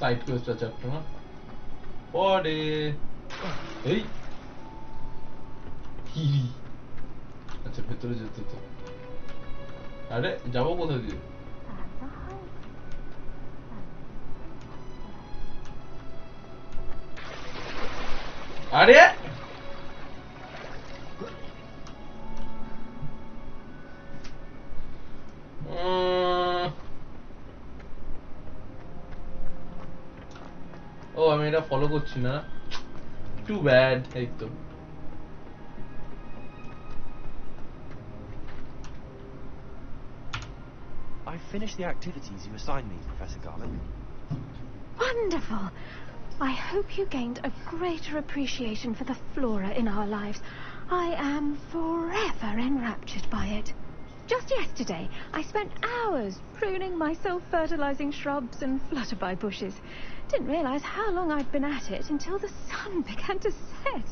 Side Quest আছে একটা না পরে এই কি আচ্ছা ভেতরে যেতে তো আরে যাবো কোথা দিয়ে আরে ও আমি এটা ফলো করছি না টু ব্যাড এই তো I finished the activities you assigned me, Professor Garland. Wonderful! I hope you gained a greater appreciation for the flora in our lives. I am forever enraptured by it. Just yesterday, I spent hours pruning my self-fertilizing shrubs and flutterby bushes. Didn't realize how long I'd been at it until the sun began to set.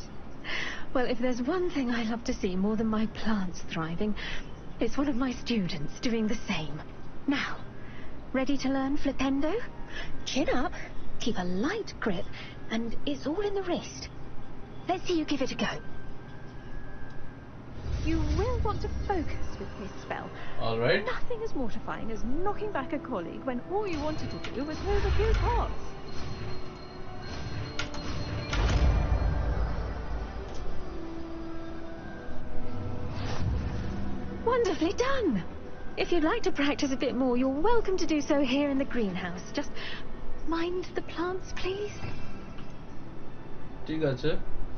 Well, if there's one thing I love to see more than my plants thriving, it's one of my students doing the same. Now, ready to learn Flipendo? Chin up, keep a light grip, and it's all in the wrist. Let's see you give it a go. You will want to focus with this spell. All right. Nothing as mortifying as knocking back a colleague when all you wanted to do was move a few pots. Wonderfully done! If you'd like to practice a bit more, you're welcome to do so here in the greenhouse. Just mind the plants, please. ঠিক আছে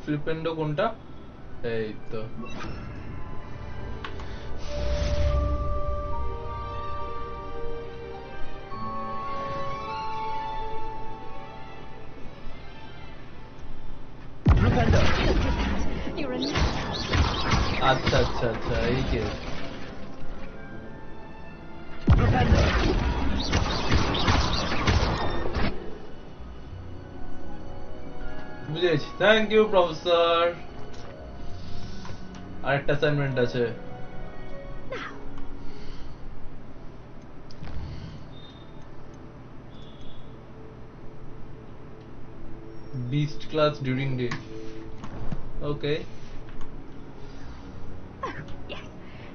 ফ্লিপেন্ডো কোনটা এই তো You're a আচ্ছা আচ্ছা আচ্ছা এই কে বুঝেছি থ্যাংক ইউ প্রফেসর আরেকটা অ্যাসাইনমেন্ট আছে beast class during day okay yes,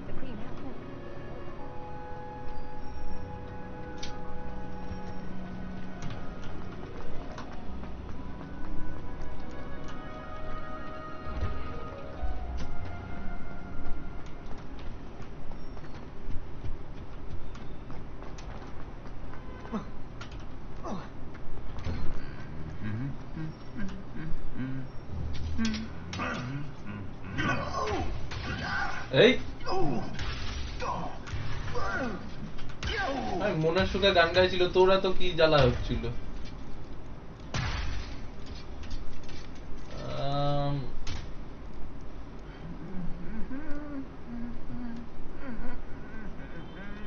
the greenhouse. এই মনের সুখে গান গাইছিল তোরা তো কি জ্বালা হচ্ছিল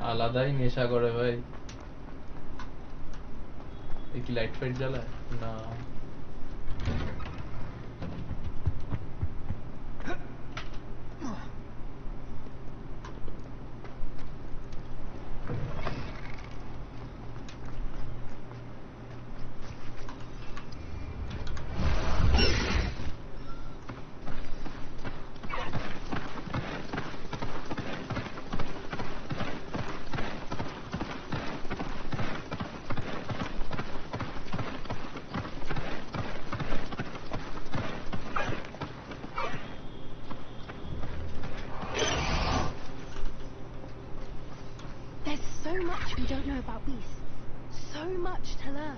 আলাদাই নেশা করে ভাই এই কি লাইট ফাইট জ্বালায় না So much we don't know about beasts. So much to learn.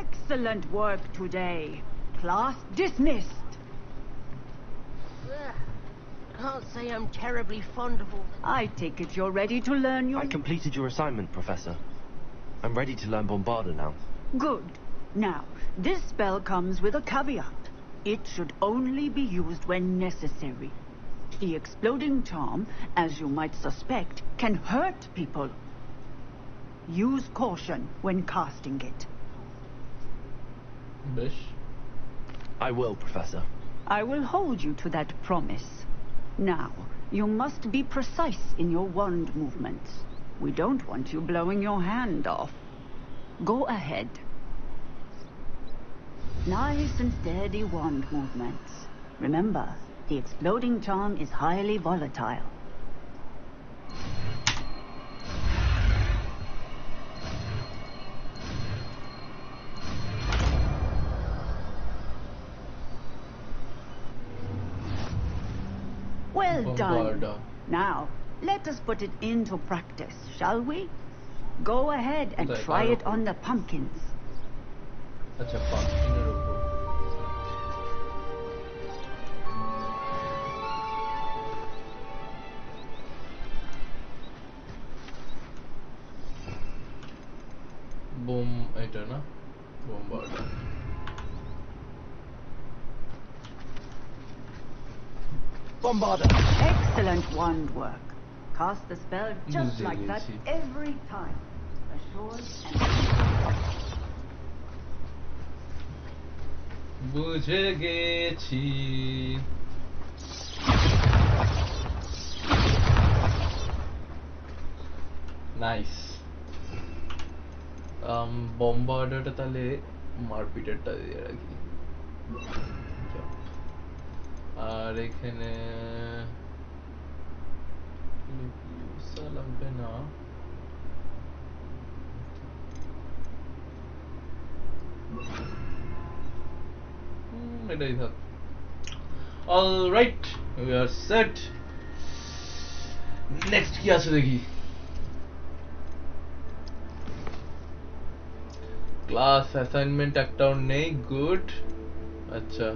Excellent work today. Class dismissed. Can't say I'm terribly fond of all. I take it you're ready to learn your... I completed your assignment, Professor. I'm ready to learn Bombarda now. Good. Now, this spell comes with a caveat. It should only be used when necessary. The exploding charm, as you might suspect, can hurt people. Use caution when casting it. Bish. I will, Professor. I will hold you to that promise. Now, you must be precise in your wand movements. We don't want you blowing your hand off. Go ahead. Nice and steady wand movements. Remember, the exploding charm is highly volatile. Well done. Bombarda. Now, let us put it into practice, shall we? Go ahead and try it on the pumpkins. আচ্ছা পাম্পকিনের উপর broom এটা না বোমবার্ডার Bombarda! Excellent wand work. Cast the spell just বুঝে like that গেছি। every time. Assured and... বুঝে গেছি nice বম্বার্ডারটা তাহলে মারপিটারটা দিয়ে রাখি আর এখানে লাগবে না এটাই থাক alright we are set next কি আছে দেখি ক্লাস অ্যাসাইনমেন্ট একটাও নেই গুড আচ্ছা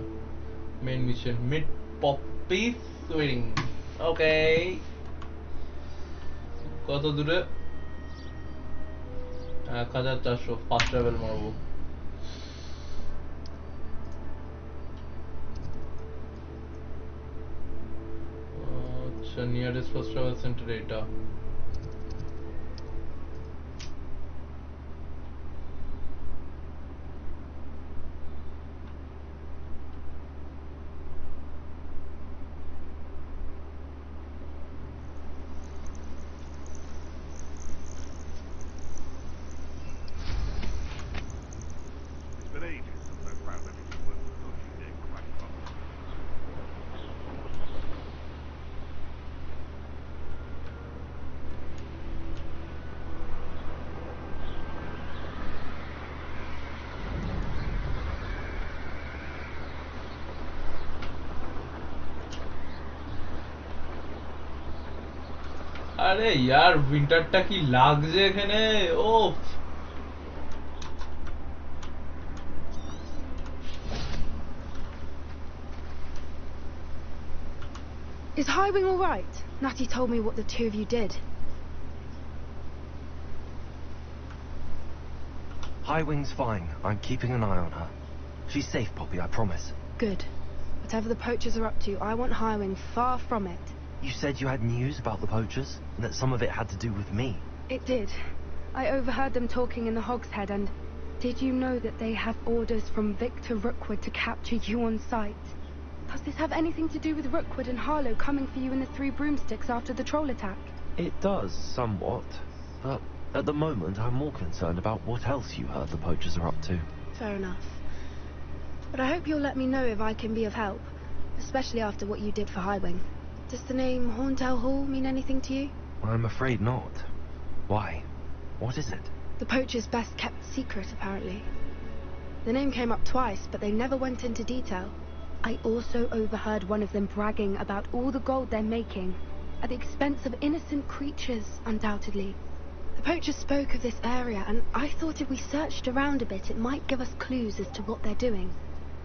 main mission mid poppy swing okay কত দূরে 1400 ফার্স্ট লেভেল মারবো আচ্ছা নিয়ারেস্ট ফার্স্ট লেভেল সেন্টার এটা আরে यार উইন্টারটা কি লাগছে এখানে ওফ Is Highwing all right? Natty told me what the two of you did. Highwing's fine. I'm keeping an eye on her. She's safe, Poppy, I promise. Good. Whatever the poachers are up to, I want Highwing far from it. You said you had news about the poachers, and that some of it had to do with me. It did. I overheard them talking in the Hog's Head, and did you know that they have orders from Victor Rookwood to capture you on sight? Does this have anything to do with Rookwood and Harlow coming for you in the Three Broomsticks after the troll attack? It does, somewhat. But at the moment, I'm more concerned about what else you heard the poachers are up to. Fair enough. But I hope you'll let me know if I can be of help, especially after what you did for Highwing. Does the name Horntail Hall mean anything to you? I'm afraid not. Why? What is it? The poacher's best kept secret, apparently. The name came up twice, but they never went into detail. I also overheard one of them bragging about all the gold they're making, at the expense of innocent creatures, undoubtedly. The poacher spoke of this area, and I thought if we searched around a bit, it might give us clues as to what they're doing.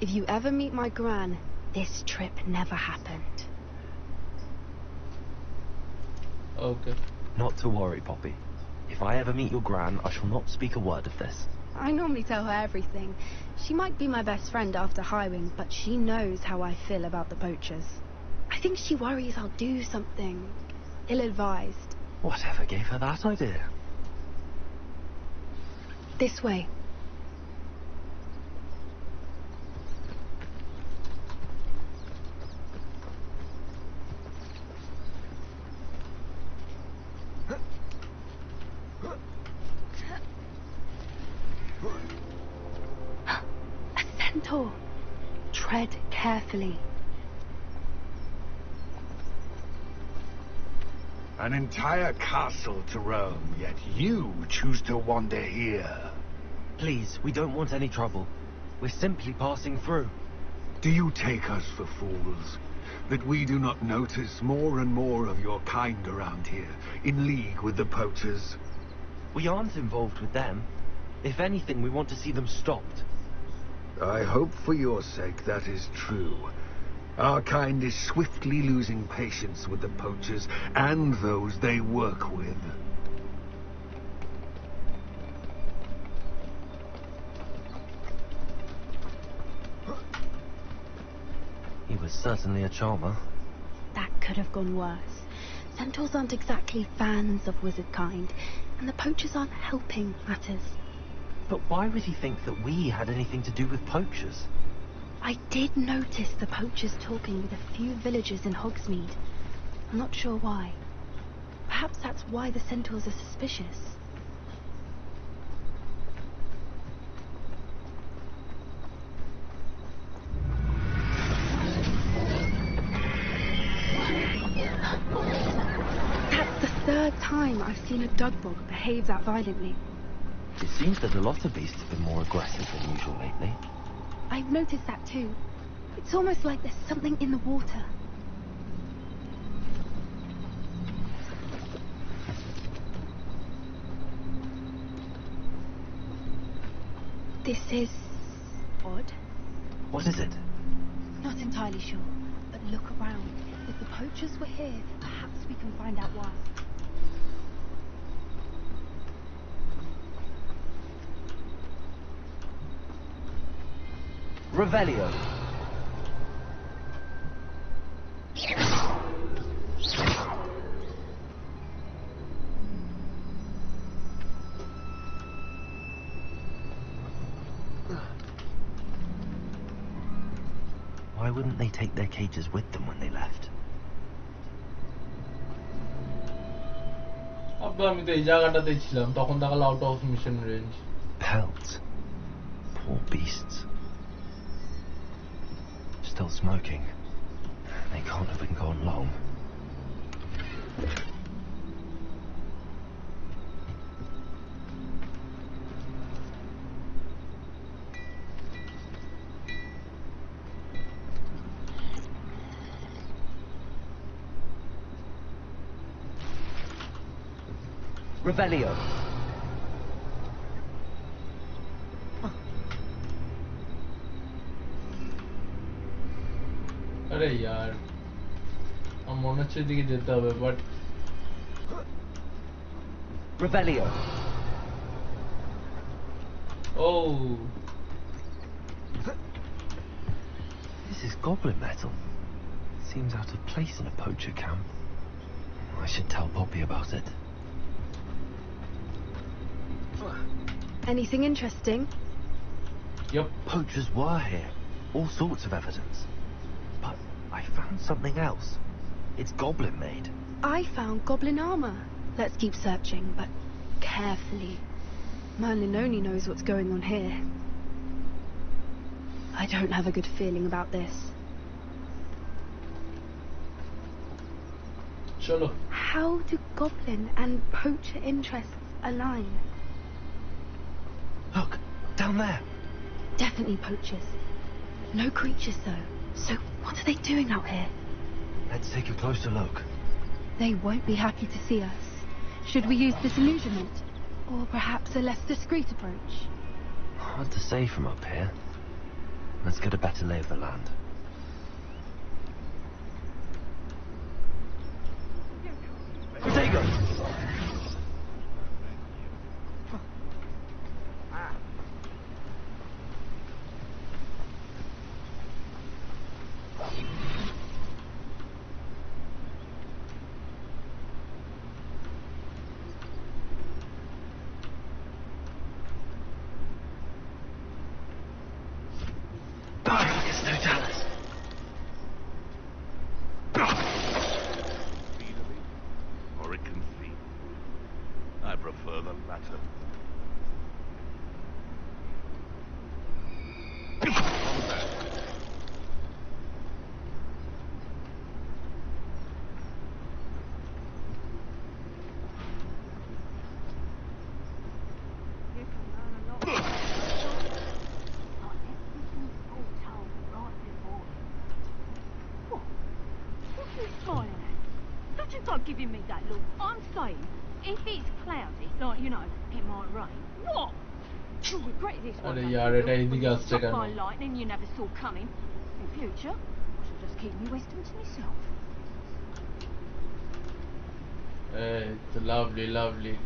If you ever meet my gran, this trip never happened. Okay. Not to worry, Poppy. If I ever meet your gran, I shall not speak a word of this. I normally tell her everything. She might be my best friend after Highwing, but she knows how I feel about the poachers. I think she worries I'll do something ill-advised. Whatever gave her that idea? This way. A centaur. Tread carefully. An entire castle to roam, yet you choose to wander here. Please, we don't want any trouble. We're simply passing through. Do you take us for fools? That we do not notice more and more of your kind around here, in league with the poachers? We aren't involved with them. If anything, we want to see them stopped. I hope for your sake that is true. Our kind is swiftly losing patience with the poachers and those they work with. He was certainly a charmer. That could have gone worse. Centaurs aren't exactly fans of wizard kind, and the poachers aren't helping matters. But why would he think that we had anything to do with poachers? I did notice the poachers talking with a few villagers in Hogsmeade. I'm not sure why. Perhaps that's why the centaurs are suspicious. That's the third time I've seen a Dugbog behave that violently. It seems that a lot of beasts have been more aggressive than usual lately. I've noticed that too. It's almost like there's something in the water. This is odd. What is it? Not entirely sure, but look around. If the poachers were here, perhaps we can find out why. Revelio. Why wouldn't they take their cages with them when they left? আব্বা আমি তো এই জায়গাটাতেই ছিলাম তখন দেখাল out of mission range Pelt. Poor beasts. Still smoking. They can't have been gone long. Revelio. আরে यार আমার মনে হচ্ছে এদিকে যেতে হবে but Revelio. oh This is goblin metal. Seems out of place in a poacher camp. I should tell Poppy about it. Anything interesting? yep Poachers were here. All sorts of evidence. But I found something else. It's goblin made. I found goblin armor. Let's keep searching, but carefully. Merlin only knows what's going on here. I don't have a good feeling about this. চলো How do goblin and poacher interests align? Look, down there. Definitely poachers. No creatures, though. So what are they doing out here? Let's take a closer look. They won't be happy to see us. Should we use disillusionment? Or perhaps a less discreet approach? Hard to say from up here. Let's get a better lay of the land. Take Or it can feel. I prefer the latter. Stop giving me that look. I'm saying, if it's cloudy, like, you know, it might rain. What? You'll regret this one. अरे यार এটা এদিকে আসছে Struck কেন? by lightning you never saw coming. In future, I shall just keep my wisdom to myself. It's lovely, lovely.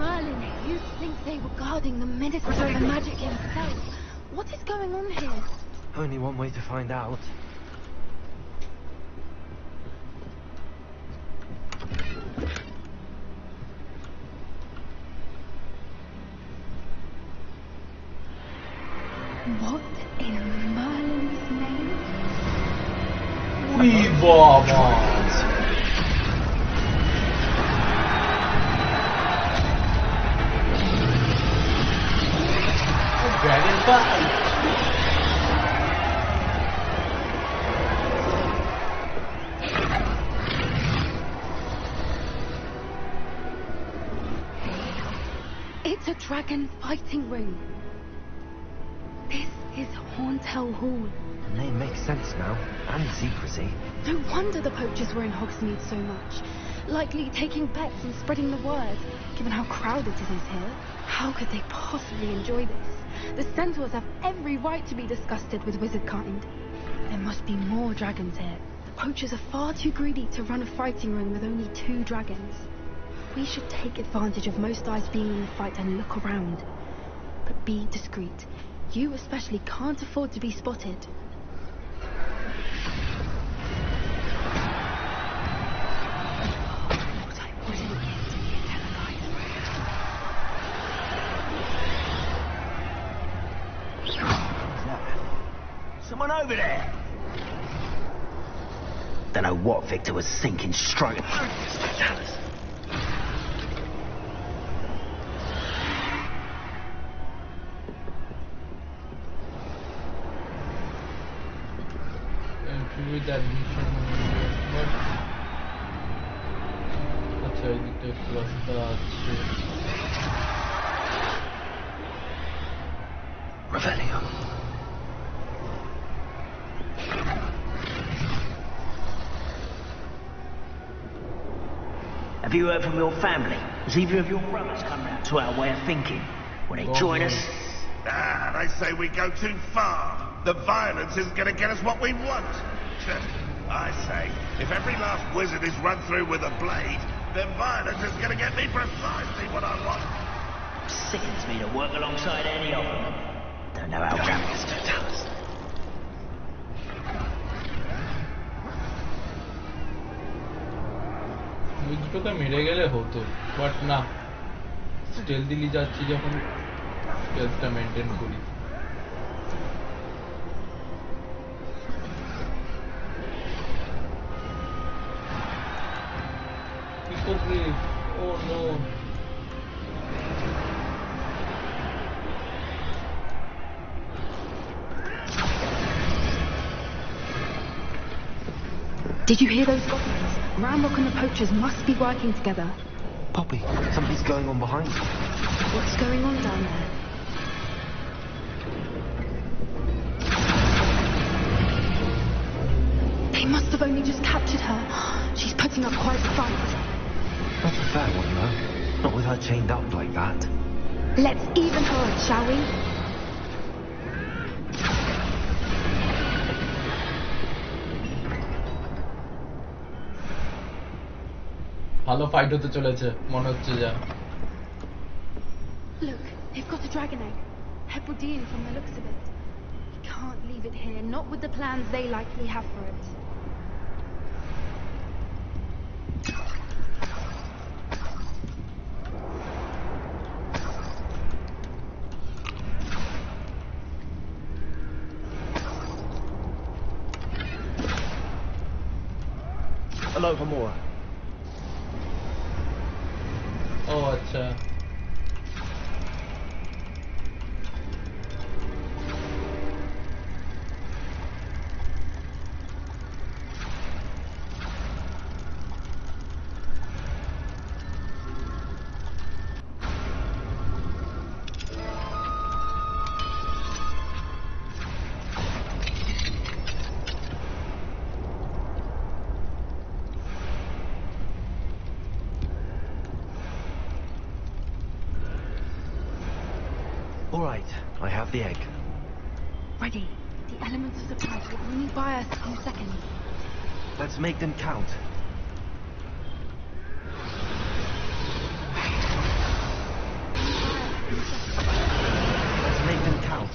Merlin, you think they were guarding the Minister of the Magic himself? What is going on here? Only one way to find out. What in Merlin's name? Uy baba. Dragonfly. It's a dragon fighting ring. This is Hauntel Hall. The name makes sense now, and secrecy. No wonder the poachers were in Hogsmeade so much. Likely taking bets and spreading the word, given how crowded it is here. How could they possibly enjoy this? The centaurs have every right to be disgusted with wizard kind. There must be more dragons here. The poachers are far too greedy to run a fighting ring with only 2 dragons. We should take advantage of most eyes being in the fight and look around. But be discreet. You especially can't afford to be spotted. What I wouldn't give to be a teleguide. Someone over there. Don't know what Victor was thinking straight. With admission but আচ্ছা এদিকে একটু রাস্তা আছে Revelio. Have you heard from your family? Has either of your brothers come round to our way of thinking? Will they join us? Ah, they say we go too far. The violence isn't going to get us what we want. I say, if every last wizard is run through with a blade, then violence is going to get me precisely what I want. Sickens me to work alongside any of them. Don't know how dragons do tell us. বুঝতে মেরে গেলে হতো but না স্টেলদিলি যাচ্ছি যখন স্টেলসটা maintain করি Oh no. Did you hear those goblins? Ramrock and the poachers must be working together. Poppy, something's going on behind you. What's going on down there? They must have only just captured her. She's putting up quite a fight. That's a fair one, though. Not with her chained up like that. Let's even her up, shall we? ভালো fight হতে চলেছে মনে হচ্ছে যা Look, they've got a dragon egg. Hebridean from the looks of it. We can't leave it here, not with the plans they likely have for it. Hello, Hamura. ও আচ্ছা All right, I have the egg. Ready. The elements of surprise will only buy us a few seconds. Let's make them count. Let's make them count.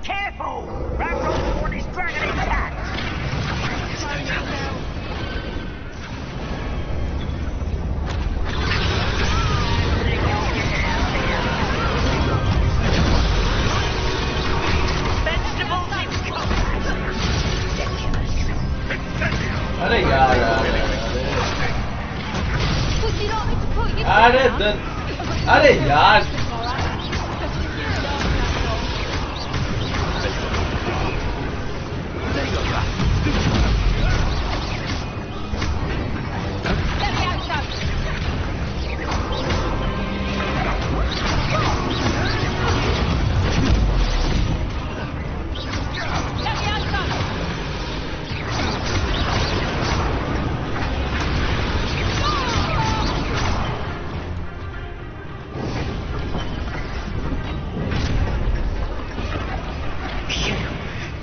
Careful! Ragdoll for this dragon attack! अरे यार अरे यार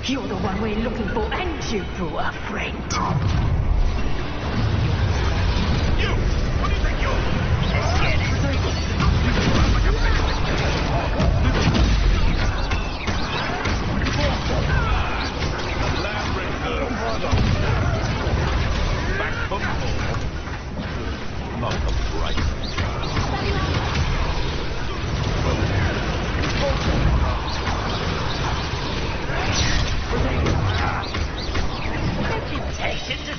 You're the one we're looking for, and you brought a friend. You! What do you think you're? Back from home. Not the bright. Reputation to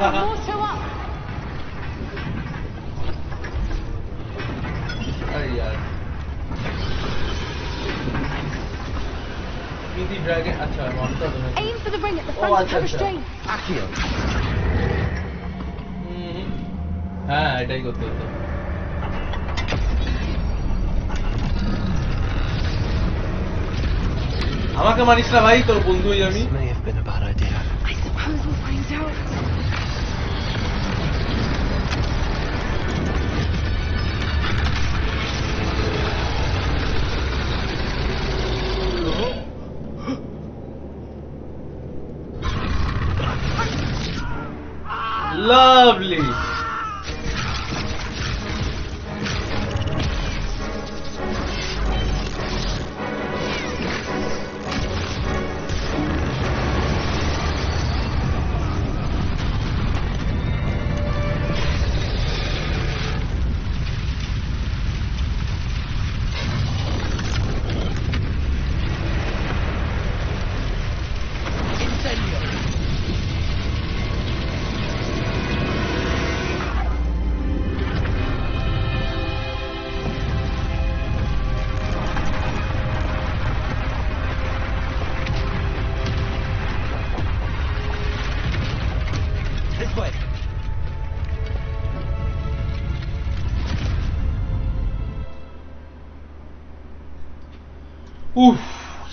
Water up! अरे यार Easy dragon अच्छा मानता तो मैं Aim for the ring at the Oh, front of अच्छा, her अच्छा। restraint. Accio! হ্যাঁ এটাই করতে হতো আমাকে মানিস না ভাই তোর বন্ধুই আমি This may have been a bad idea. I suppose we'll find out. Lovely. This way! উফ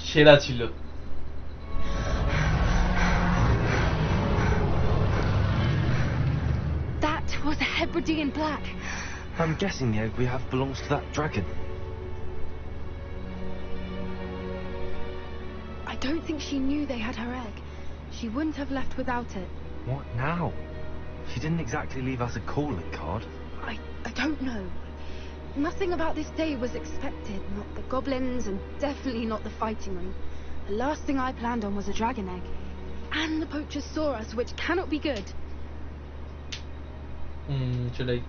সেরা ছিল That was a Hebridean black. I'm guessing the egg we have belongs to that dragon. I don't think she knew they had her egg. She wouldn't have left without it. What now? She didn't exactly leave us a calling card. I don't know. Nothing about this day was expected. Not the goblins, and definitely not the fighting ring. The last thing I planned on was a dragon egg. And the poachers saw us, which cannot be good. should I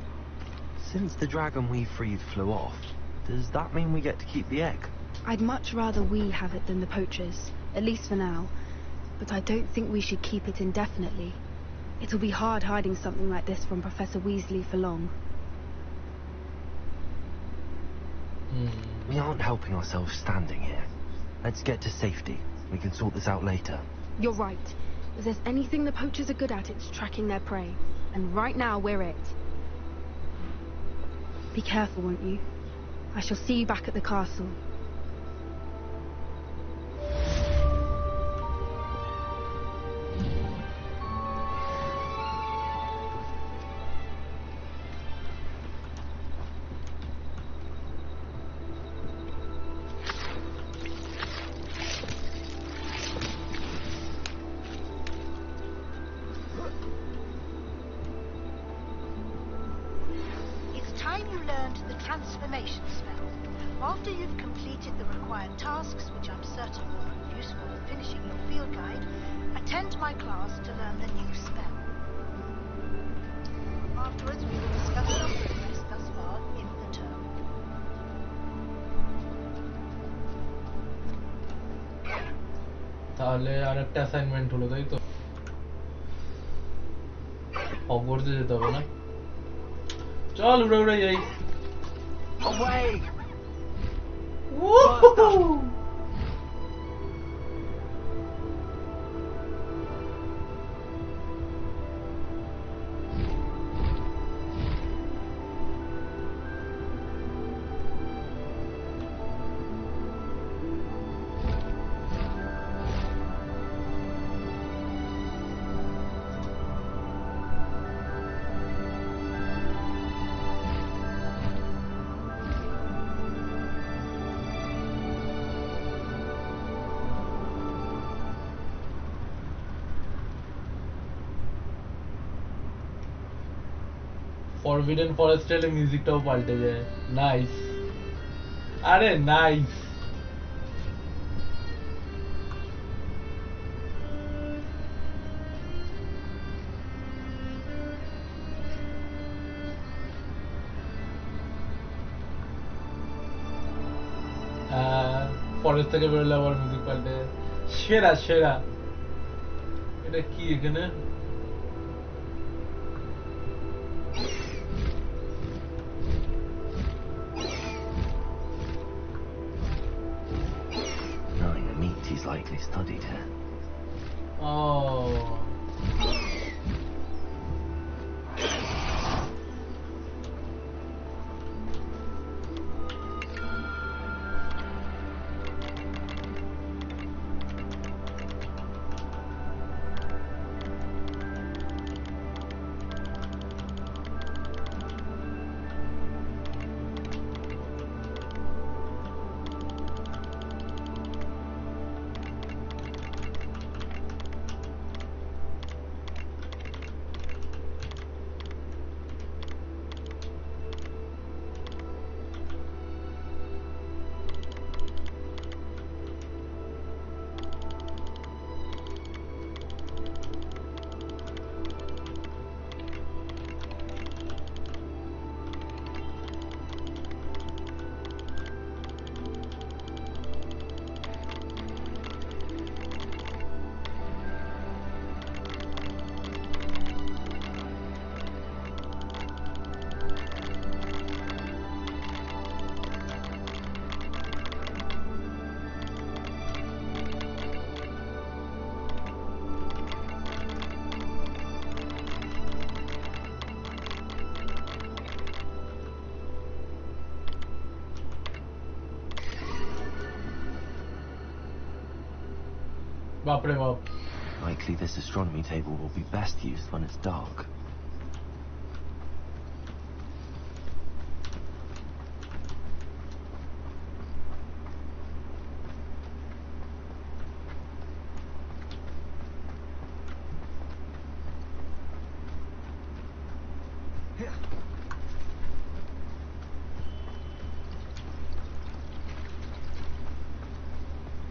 Since the dragon we freed flew off, does that mean we get to keep the egg? I'd much rather we have it than the poachers, at least for now. But I don't think we should keep it indefinitely. It'll be hard hiding something like this from Professor Weasley for long. We aren't helping ourselves standing here. Let's get to safety. We can sort this out later. You're right. If there's anything the poachers are good at, it's tracking their prey. And right now, we're it. Be careful, won't you? I shall see you back at the castle. It's time you learned the transformation spell. After you've completed the required tasks, which I'm certain will prove useful in finishing your field guide, attend my class to learn the new spell. Afterwards, we will discuss your progress thus far in the term. তাহলে আরেকটা assignment হলো তাই তো হগওয়ার্টসে যেতে হবে না চল উড়ে উড়ে যাই Away! Woohoo! ফরবিডেন ফরেস্টের মিউজিকটাও পাল্টে যায় নাইস আরে নাইস ফরেস্ট থেকে বেরোলে আবার মিউজিক পাল্টে সেরা সেরা এটা কি এখানে likely studied here. Oh. Bapre bap. Likely this astronomy table will be best used when it's dark.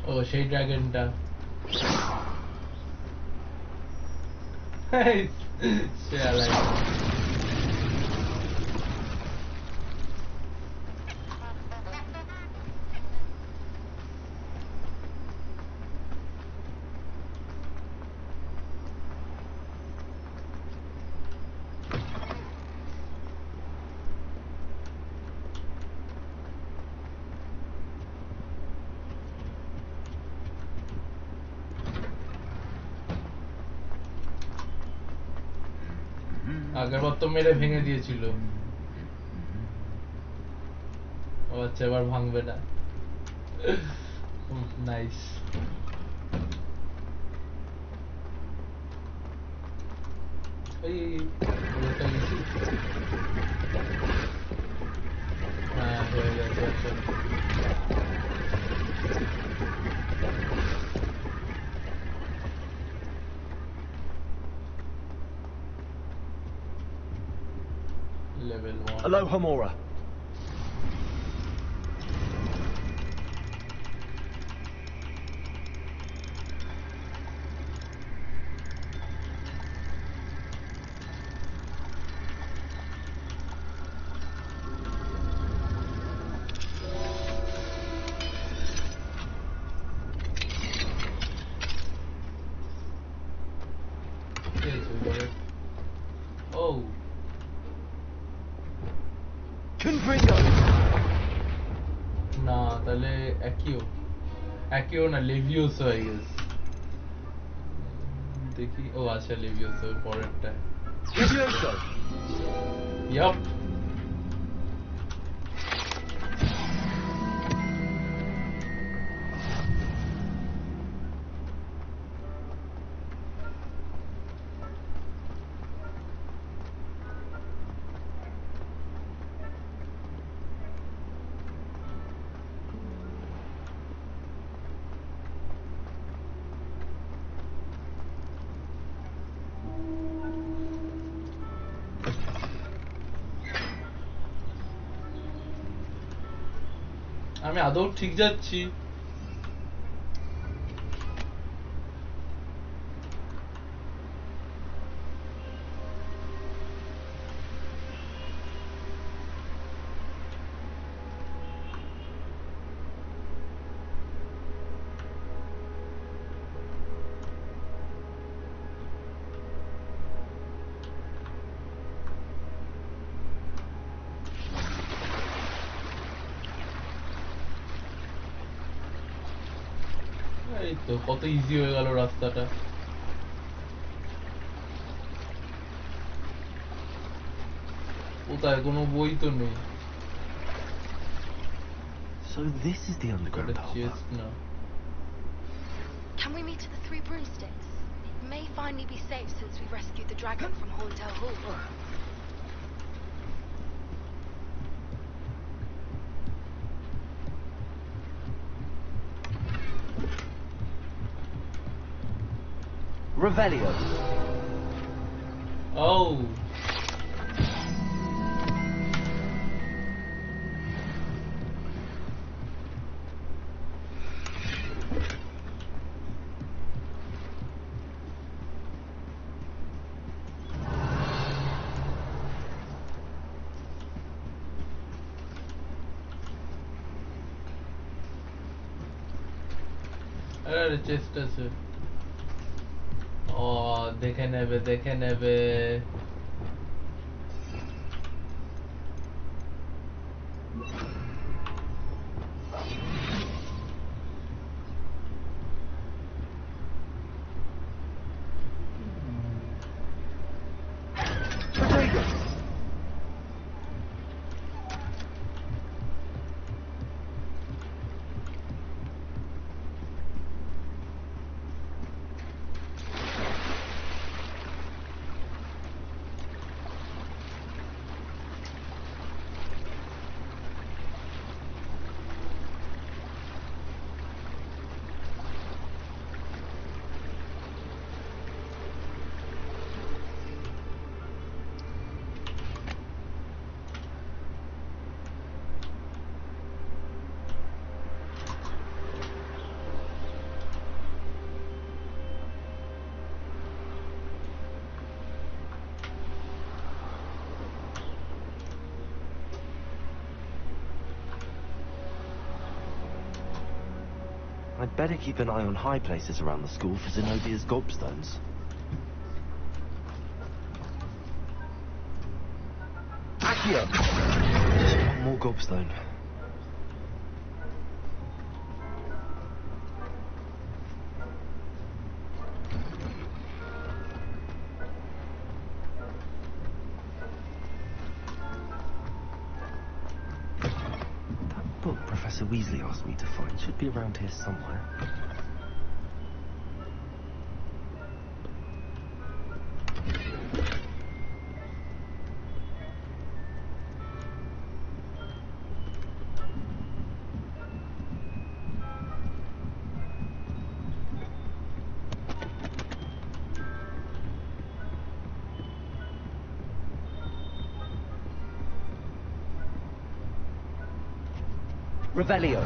Oh, সেই ড্রাগনটা। সে আলাই। আগেরবার তো মেরে ভেঙে দিয়েছিল। ও আচ্ছা, এবার ভাঙবে না। নাইস। হ্যাঁ, হয়ে গেছে। আচ্ছা, level 1. Aloha Mora. Yes, we got it. Oh. Confringo. না, তাহলে একইও না, লেভিওসো আই গেস। দেখি, ও আচ্ছা, লেভিওসো পরেরটা। Levioso. Yup. আমি আদৌ ঠিক যাচ্ছি? এই তো কত ইজি হয়ে গেল রাস্তাটা। কোথায় কোনো বই তো নেই। So this is the underground এটা power চেস্ট plant. না। Can we meet at the Three Broomsticks? It may finally be safe since we rescued the dragon from Horntail Hall. Revelio. Oh. আরে চেস্ট আছে। ও দেখে নেবে দেখে নেবে। I'd better keep an eye on high places around the school for Zenobia's gobstones. Accio! One more gobstone. That book Professor Weasley asked me to find should be around here somewhere. Revelio.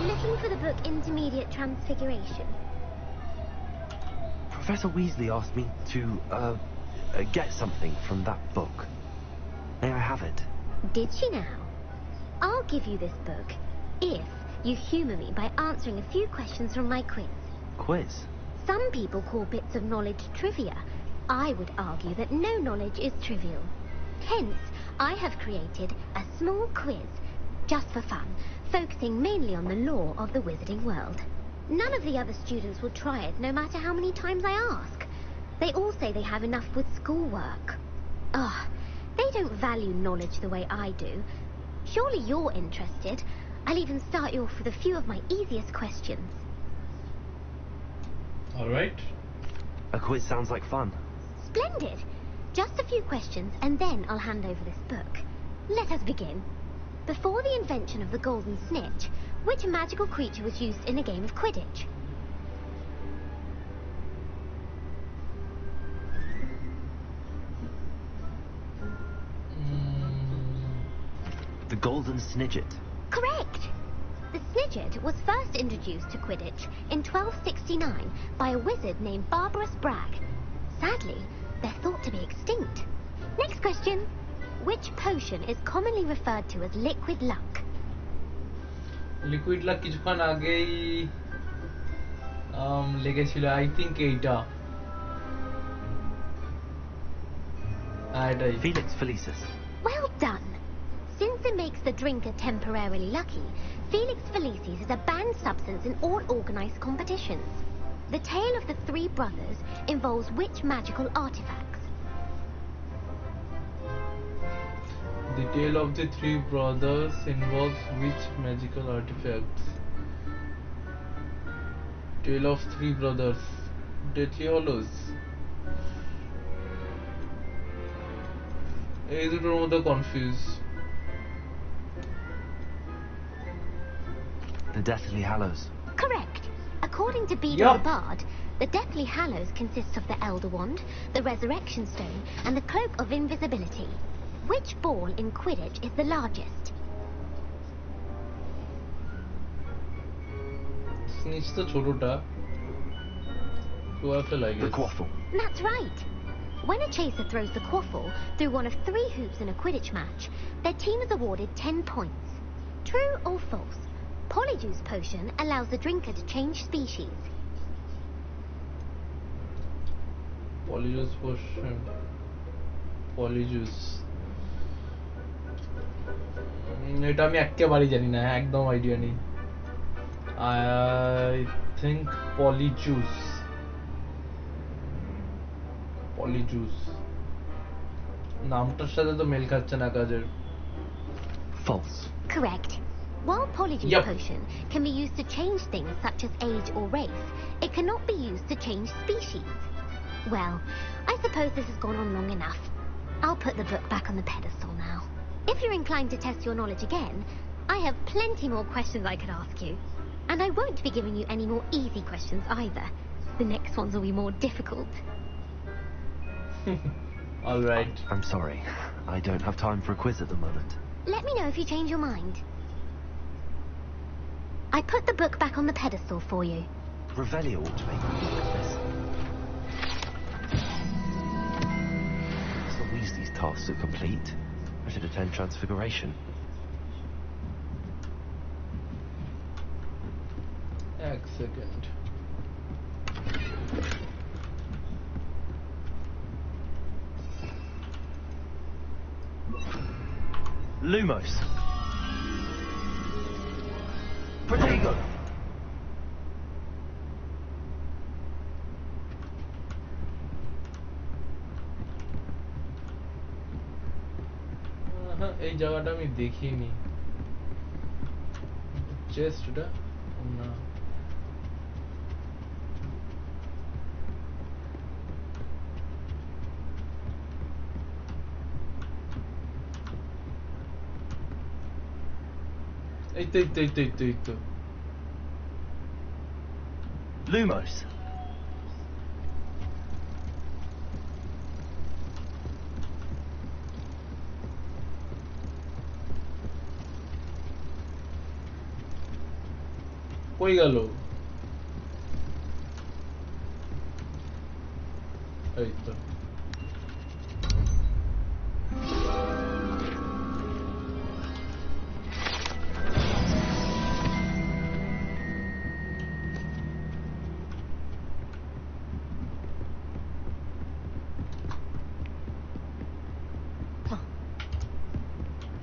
Looking for the book Intermediate Transfiguration. Professor Weasley asked me to, get something from that book. May I have it? Did she now? I'll give you this book if you humour me by answering a few questions from my quiz. Quiz? Some people call bits of knowledge trivia. I would argue that no knowledge is trivial. Hence, I have created a small quiz, just for fun, focusing mainly on the lore of the wizarding world. None of the other students will try it, no matter how many times I ask. They all say they have enough with schoolwork. Ugh, they don't value knowledge the way I do. Surely you're interested. I'll even start you off with a few of my easiest questions. Alright. A quiz sounds like fun. Splendid. Just a few questions, and then I'll hand over this book. Let us begin. Before the invention of the golden snitch, which magical creature was used in a game of Quidditch? The golden snidget. Correct. The snidget was first introduced to Quidditch in 1269 by a wizard named Barbarous Bragg. Sadly, they're thought to be extinct. Next question. Which potion is commonly referred to as liquid luck? Liquid lakh কিছুক্ষণ আগেই লেগেছিল I think এইটা। এটাই। Felix Felicis. Well done. Since it makes makes the drinker temporarily lucky, Felix Felicis is a banned substance in all organised competitions. The tale of the three brothers involves which magical artifacts? The tale of the three brothers involves which magical artifacts? Tale of three brothers. Deathly Hallows. এই দুটোর মধ্যে confuse. The Deathly Hallows. Correct. According to Beda the Bard, the Deathly Hallows consists of the Elder Wand, the Resurrection Stone, and the Cloak of Invisibility. Which ball in Quidditch is the largest? Snitch the ছোটটা। Quaffle, I guess. The Quaffle. That's right. When a chaser throws the quaffle through one of 3 hoops in a Quidditch match, their team is awarded 10 points. True or false? Polyjuice potion allows the drinker to change species. Polyjuice potion. Polyjuice. এটা আমি একেবারেই জানি না, একদম idea নেই। I think Polyjuice. Polyjuice. নামটার সাথে তো mail খাচ্ছে না কাজের। False. Correct. While Polyjuice potion can be used to change things such as age or race, it cannot be used to change species. Well, I suppose this has gone on long enough. I'll put the book back on the pedestal now. If you're inclined to test your knowledge again, I have plenty more questions I could ask you. And I won't be giving you any more easy questions either. The next ones will be more difficult. All right. I'm sorry. I don't have time for a quiz at the moment. Let me know if you change your mind. I put the book back on the pedestal for you. Revelio ought to make me look at this. It's not these tasks are complete. I should attend Transfiguration. এক second. Lumos. Protego. এই জায়গাটা আমি দেখিনি। চেস্টটা না। এই তো Lumos. কই গেল? এই তো।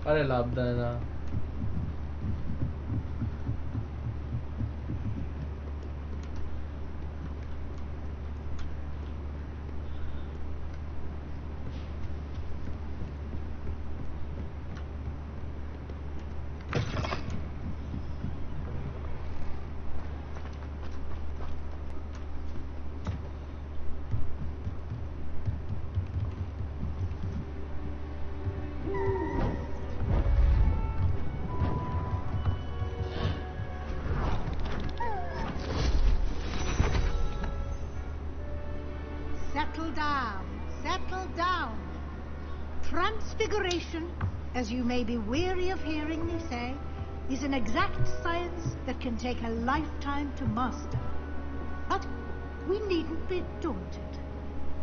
আরে লাভ দেয় না। Settle down. Transfiguration, as you may be weary of hearing me say, is an exact science that can take a lifetime to master. But we needn't be daunted.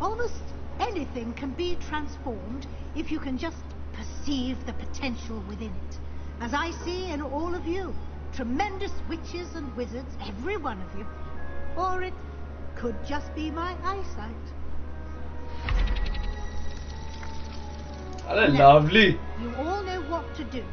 Almost anything can be transformed if you can just perceive the potential within it. As I see in all of you, tremendous witches and wizards, every one of you. Or it could just be my eyesight. Lovely. You all know what to do.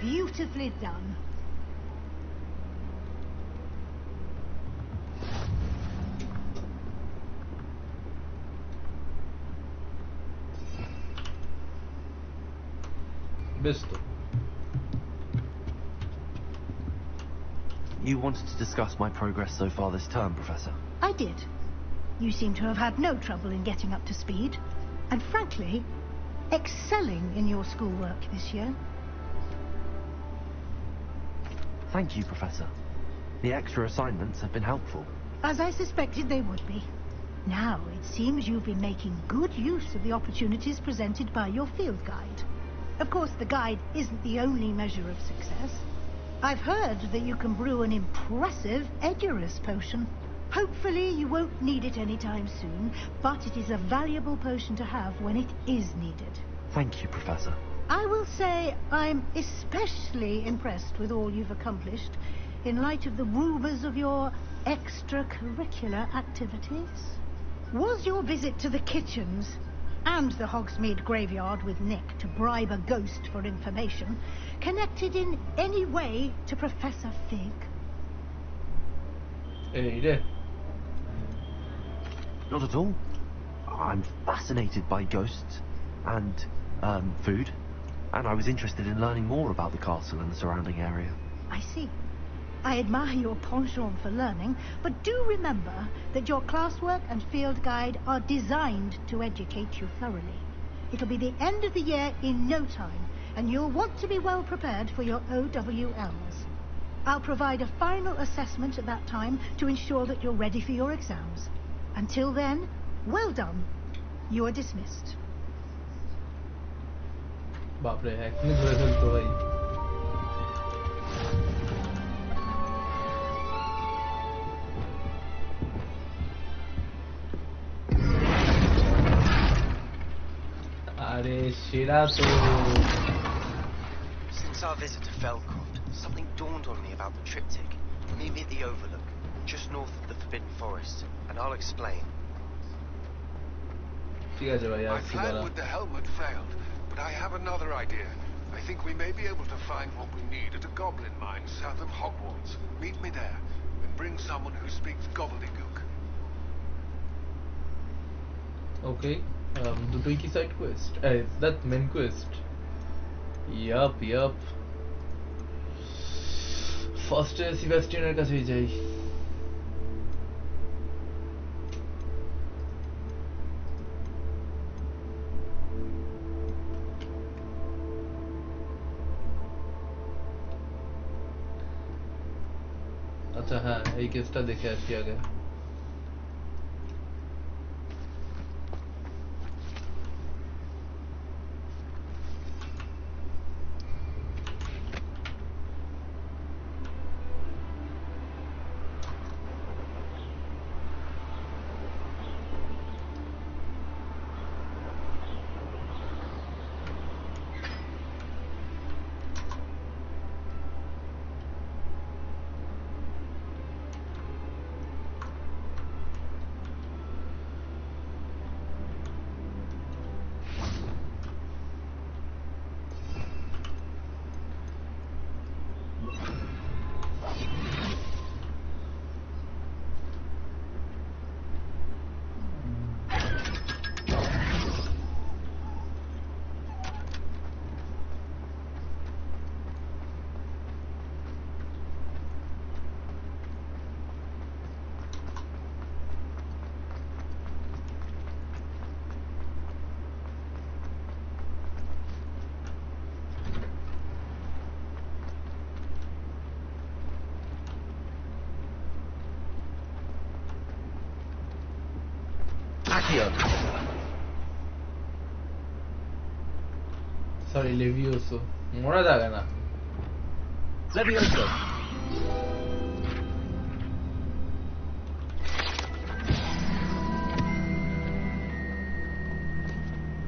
Beautifully done. Besto. You wanted to discuss my progress so far this term, Professor? I did. You seem to have had no trouble in getting up to speed, and frankly, excelling in your schoolwork this year. Thank you, Professor. The extra assignments have been helpful. As I suspected they would be. Now, it seems you've been making good use of the opportunities presented by your field guide. Of course, the guide isn't the only measure of success. I've heard that you can brew an impressive Edurus potion. Hopefully you won't need it anytime soon, but it is a valuable potion to have when it is needed. Thank you, Professor. I will say I'm especially impressed with all you've accomplished in light of the rumors of your extracurricular activities. Was your visit to the kitchens and the Hogsmeade graveyard with Nick to bribe a ghost for information connected in any way to Professor Fig? Not at all. I'm fascinated by ghosts and food, and I was interested in learning more about the castle and the surrounding area. I see. I admire your penchant for learning, but do remember that your classwork and field guide are designed to educate you thoroughly. It'll be the end of the year in no time, and you'll want to be well prepared for your OWLs. I'll provide a final assessment at that time to ensure that you're ready for your exams. Until then, well done. You are dismissed. बाप रे hack में धुरे धुरे तो भाई अरे शेरा तो Since our visit to Felcott, something dawned on me about the triptych. Meet me at the Overlook, just north of the Forbidden Forest, and I'll explain. My plan with the helmet failed, but I have another idea. I think we may be able to find what we need at a goblin mine south of Hogwarts. Meet me there, and bring someone who speaks gobbledygook. Okay, দুটোই কি side quest? That main quest. Yup. First Sebastianer কাছেই যাই. আচ্ছা হ্যাঁ এই কেসটা দেখে আসি আগে Sorry, Levioso. মনে থাকে না Levioso.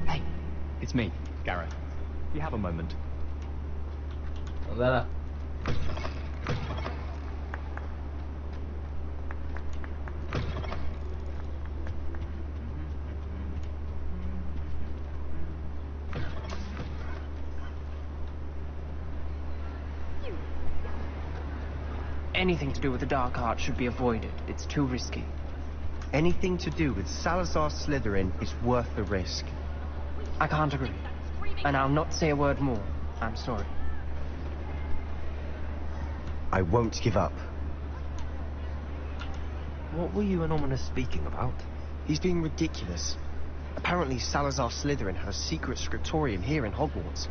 Hey, it's me, Gareth. You have a moment. দাঁড়া anything to do with the dark art should be avoided. It's too risky. Anything to do with Salazar Slytherin is worth the risk. I can't agree. And I'll not say a word more. I'm sorry. I won't give up. What were you and Ominous speaking about? He's being ridiculous. Apparently Salazar Slytherin had a secret scriptorium here in Hogwarts.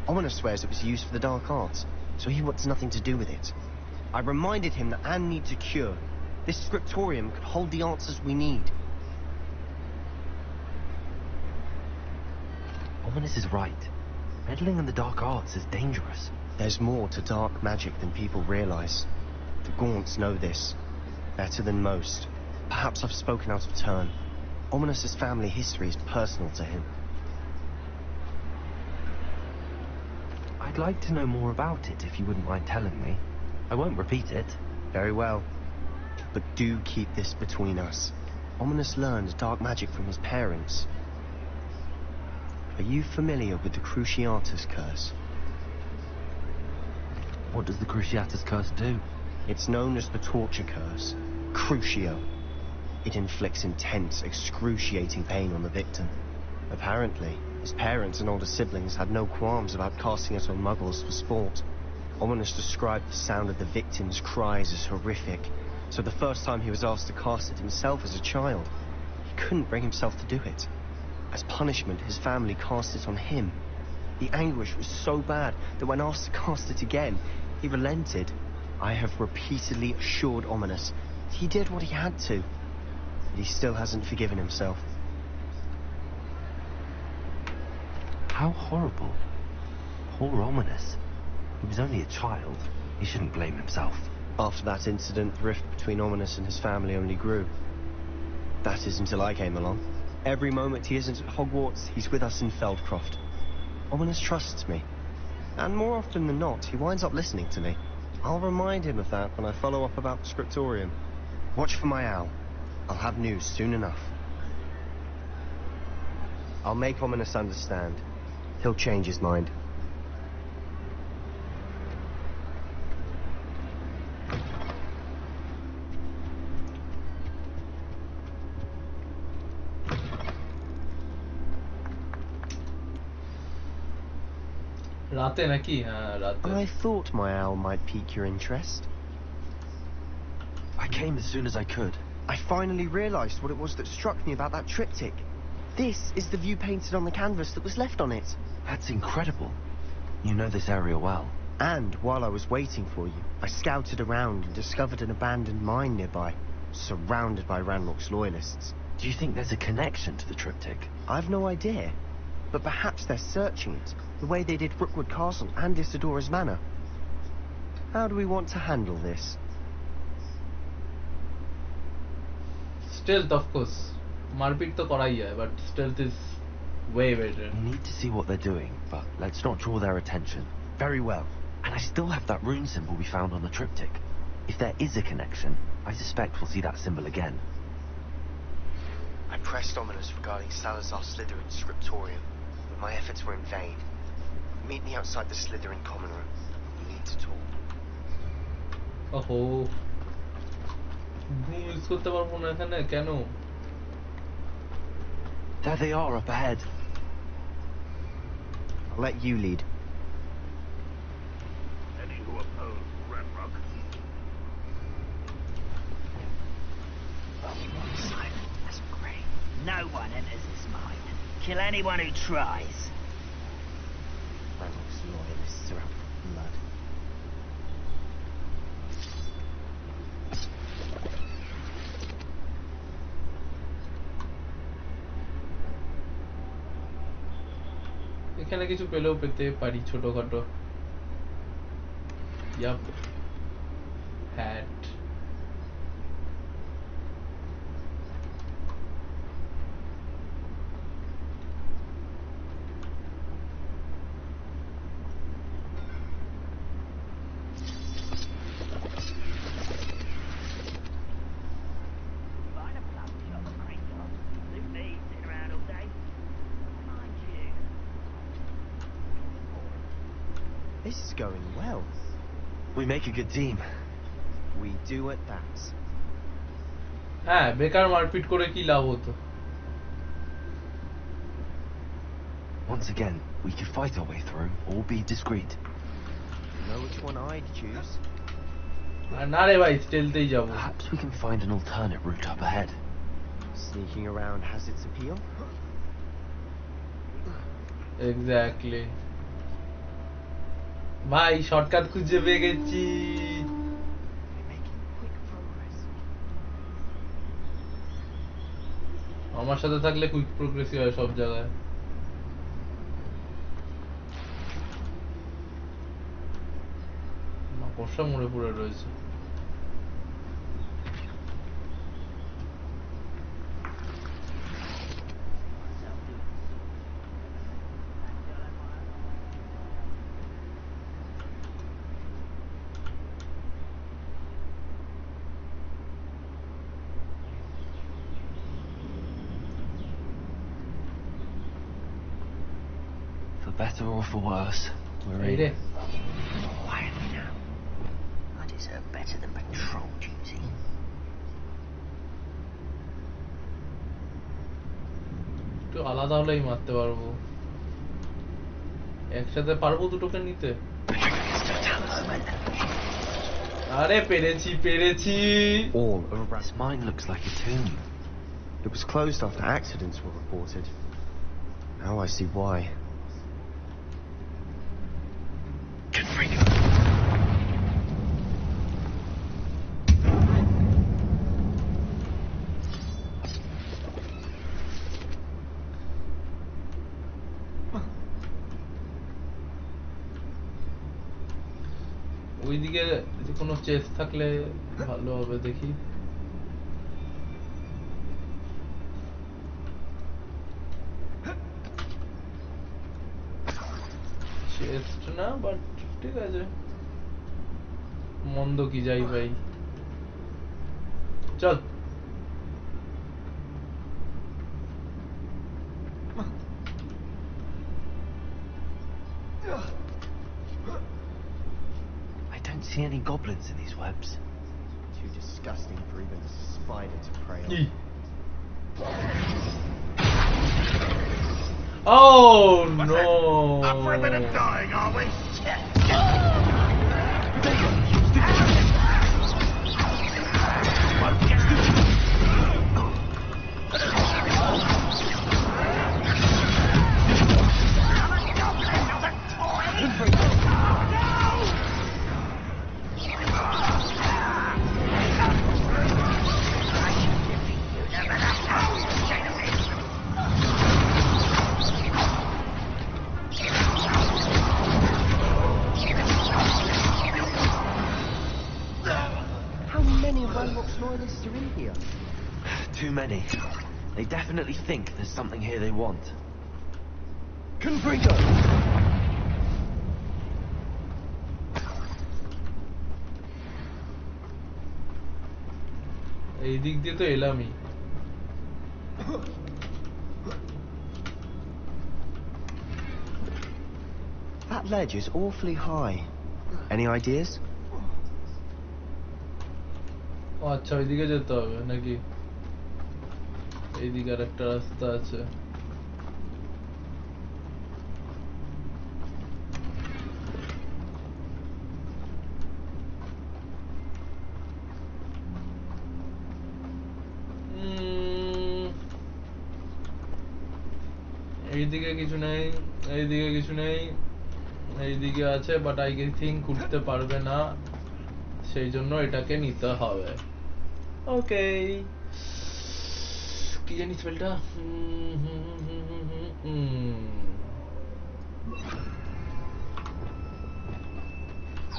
Ominous swears it was used for the dark arts, so he wants nothing to do with it. I reminded him that Anne needs a cure. This scriptorium could hold the answers we need. Ominous is right. Meddling in the dark arts is dangerous. There's more to dark magic than people realize. The Gaunts know this. Better than most. Perhaps I've spoken out of turn. Ominous's family history is personal to him. I'd like to know more about it, if you wouldn't mind telling me. I won't repeat it. Very well. But do keep this between us. Ominous learned dark magic from his parents. Are you familiar with the Cruciatus Curse? What does the Cruciatus Curse do? It's known as the Torture Curse. Crucio. It inflicts intense, excruciating pain on the victim. Apparently, his parents and older siblings had no qualms about casting it on muggles for sport. Ominous described the sound of the victim's cries as horrific, so the first time he was asked to cast it himself as a child, he couldn't bring himself to do it. As punishment, his family cast it on him. The anguish was so bad that when asked to cast it again, he relented. I have repeatedly assured Ominous that he did what he had to, but he still hasn't forgiven himself. How horrible. Poor Ominous. He was only a child. He shouldn't blame himself. After that incident, the rift between Ominous and his family only grew. That is until I came along. Every moment he isn't at Hogwarts, he's with us in Feldcroft. Ominous trusts me. And more often than not, he winds up listening to me. I'll remind him of that when I follow up about the scriptorium. Watch for my owl. I'll have news soon enough. I'll make Ominous understand. He'll change his mind. রাতে নাকি? হ্যাঁ রাতে। I thought my owl might pique your interest. I came as soon as I could. I finally realized what it was that struck me about that triptych. This is the view painted on the canvas that was left on it. That's incredible. You know this area well. And while I was waiting for you, I scouted around and discovered an abandoned mine nearby, surrounded by Ranrock's loyalists. Do you think there's a connection to the triptych? I've no idea. But perhaps they're searching it, the way they did Rookwood Castle and Isidora's Manor. How do we want to handle this? Stealth, of course. মারপিট তো করাই যায়, but stealth is way better. We need to see what they're doing, but let's not draw their attention. Very well. And I still have that rune symbol we found on the triptych. If there is a connection, I suspect we'll see that symbol again. I pressed Ominous regarding Salazar Slytherin's scriptorium, but my efforts were in vain. Meet me outside the Slytherin common room. We need to talk. Oh, use করতে পারবো না এখানে কেন? There they are up ahead. I'll let you lead. Any who oppose Ranrock? That's great. No one enters this mine. Kill anyone who tries. Ranrock's loyalists are out for blood. এখানে কিছু পেলেও পেতে পারি ছোটখাটো। Yup. Hat. This is going well. We make a good team. We do at that. হ্যাঁ বেকার মারপিট করে কি লাভ হতো? Once again, we could fight our way through or be discreet. You know which one I'd choose? না রে ভাই, স্টেলতেই যাব. Perhaps we can find an alternate route up ahead. Sneaking around has its appeal. Exactly. ভাই shortcut খুঁজে পেয়ে গেছি. আমার সাথে থাকলে কুইক প্রোগ্রেসই হয় সব জায়গায়. মাকড়সা মরে পড়ে রয়েছে. For better or for worse, we're in. Quietly now. I deserve better than patrol duty. একটু আলাদা হলেই মারতে পারবো. একসাথে পারবো দুটোকে নিতে? আরে পেরেছি. All around. This mine looks like a tomb. It was closed after accidents were reported. Now I see why. ওইদিকে কোনো চেস থাকলে ভালো হবে দেখি. চেস্ট না, বাট ঠিক আছে, মন্দ কি যাই ভাই. চল. I don't see any goblins in these webs. Too disgusting for even a spider to prey on. Oh no! Up for a bit of dying, are we? Too many. They definitely think there's something here they want. Confringo! এই দিক দিয়ে তো এলামই. That ledge is awfully high. Any ideas? আচ্ছা ওইদিকে যেতে হবে নাকি? এইদিকে আর একটা রাস্তা আছে. এইদিকে কিছু নেই, এইদিকে কিছু নেই, এইদিকে আছে বাট আই থিংক উঠতে পারবে না, সেই জন্য এটাকে নিতে হবে. ওকে, কি জানি স্পেলটা?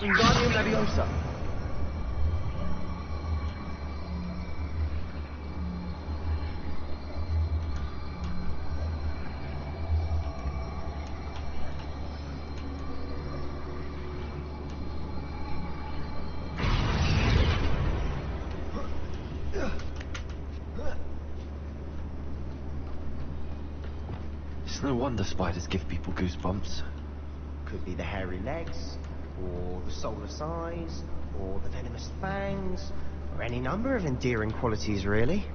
Wingardium Leviosa. It's no wonder spiders give people goosebumps. Could be the hairy legs, or the solar size, or the venomous fangs, or any number of endearing qualities, really.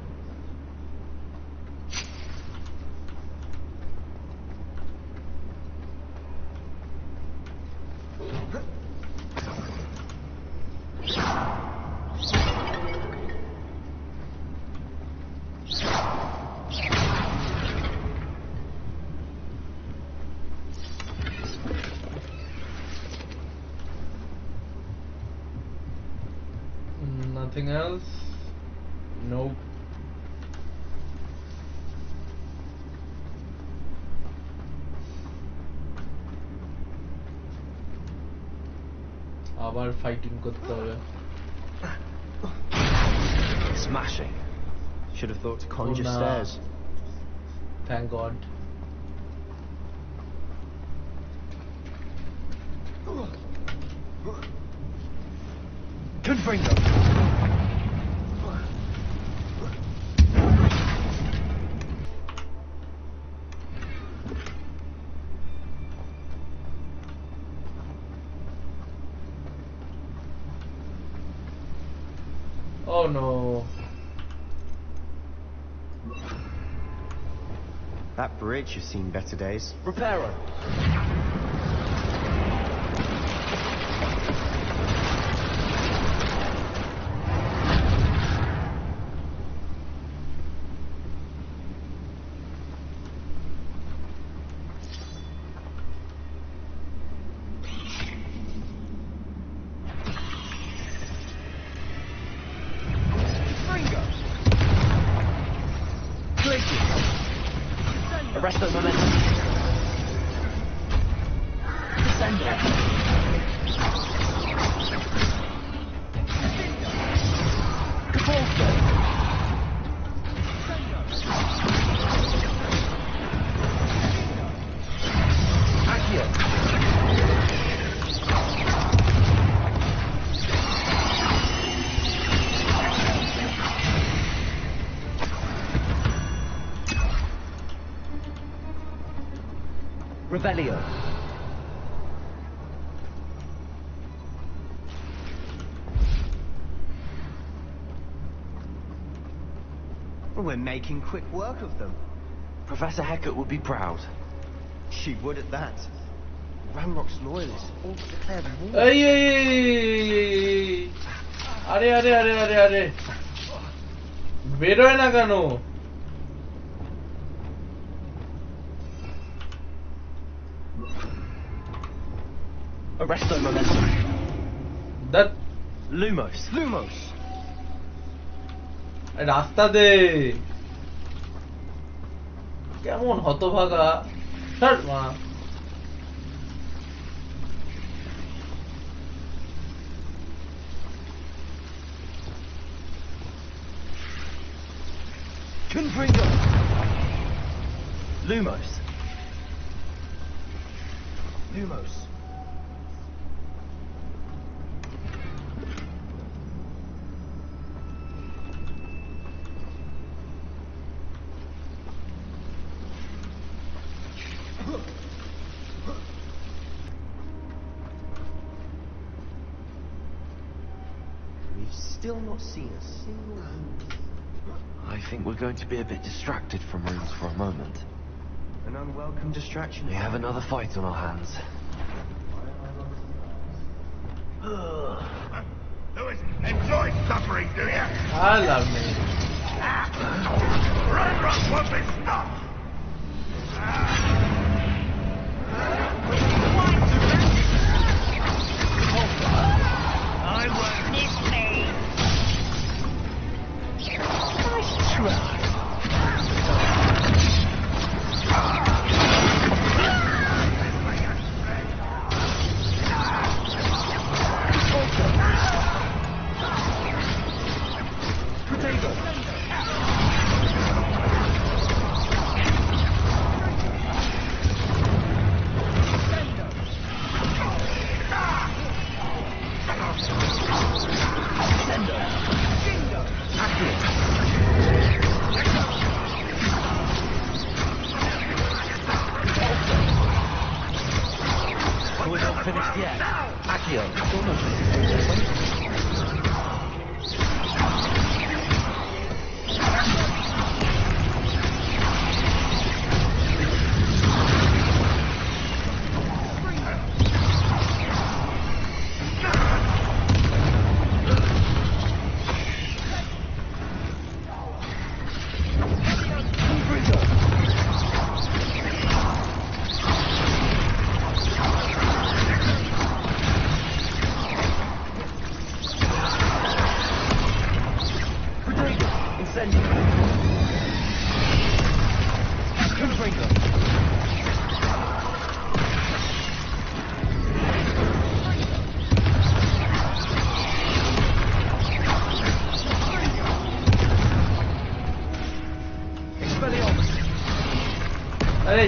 Nothing else? Nope. আবার fighting করতে হবে। Smashing. Should have thought to conjure stairs. Thank God. Confringo. Oh no. That bridge has seen better days. Reparo. Arrest the momentum. Descendo. Cavalco. Accio. Revelio. Well, we're making quick work of them. Professor Hecat would be proud. She would at that. Ramrock's loyalists all declared war. Hey, hey, Are. বেরোয় না কেন? Arrest the momentum. That Lumos. Lumos. রাস্তা দে। কেমন হতভাগা। ছাড় মা। Confringo. Lumos. Lumos. We've still not seen a single room. I think we're going to be a bit distracted from rooms for a moment. An unwelcome distraction. We have another fight on our hands. Lewis, enjoy suffering, do you? I love me. Ramrock won't be stopped. I won't miss me. Nice try. We're not finished yet. Accio.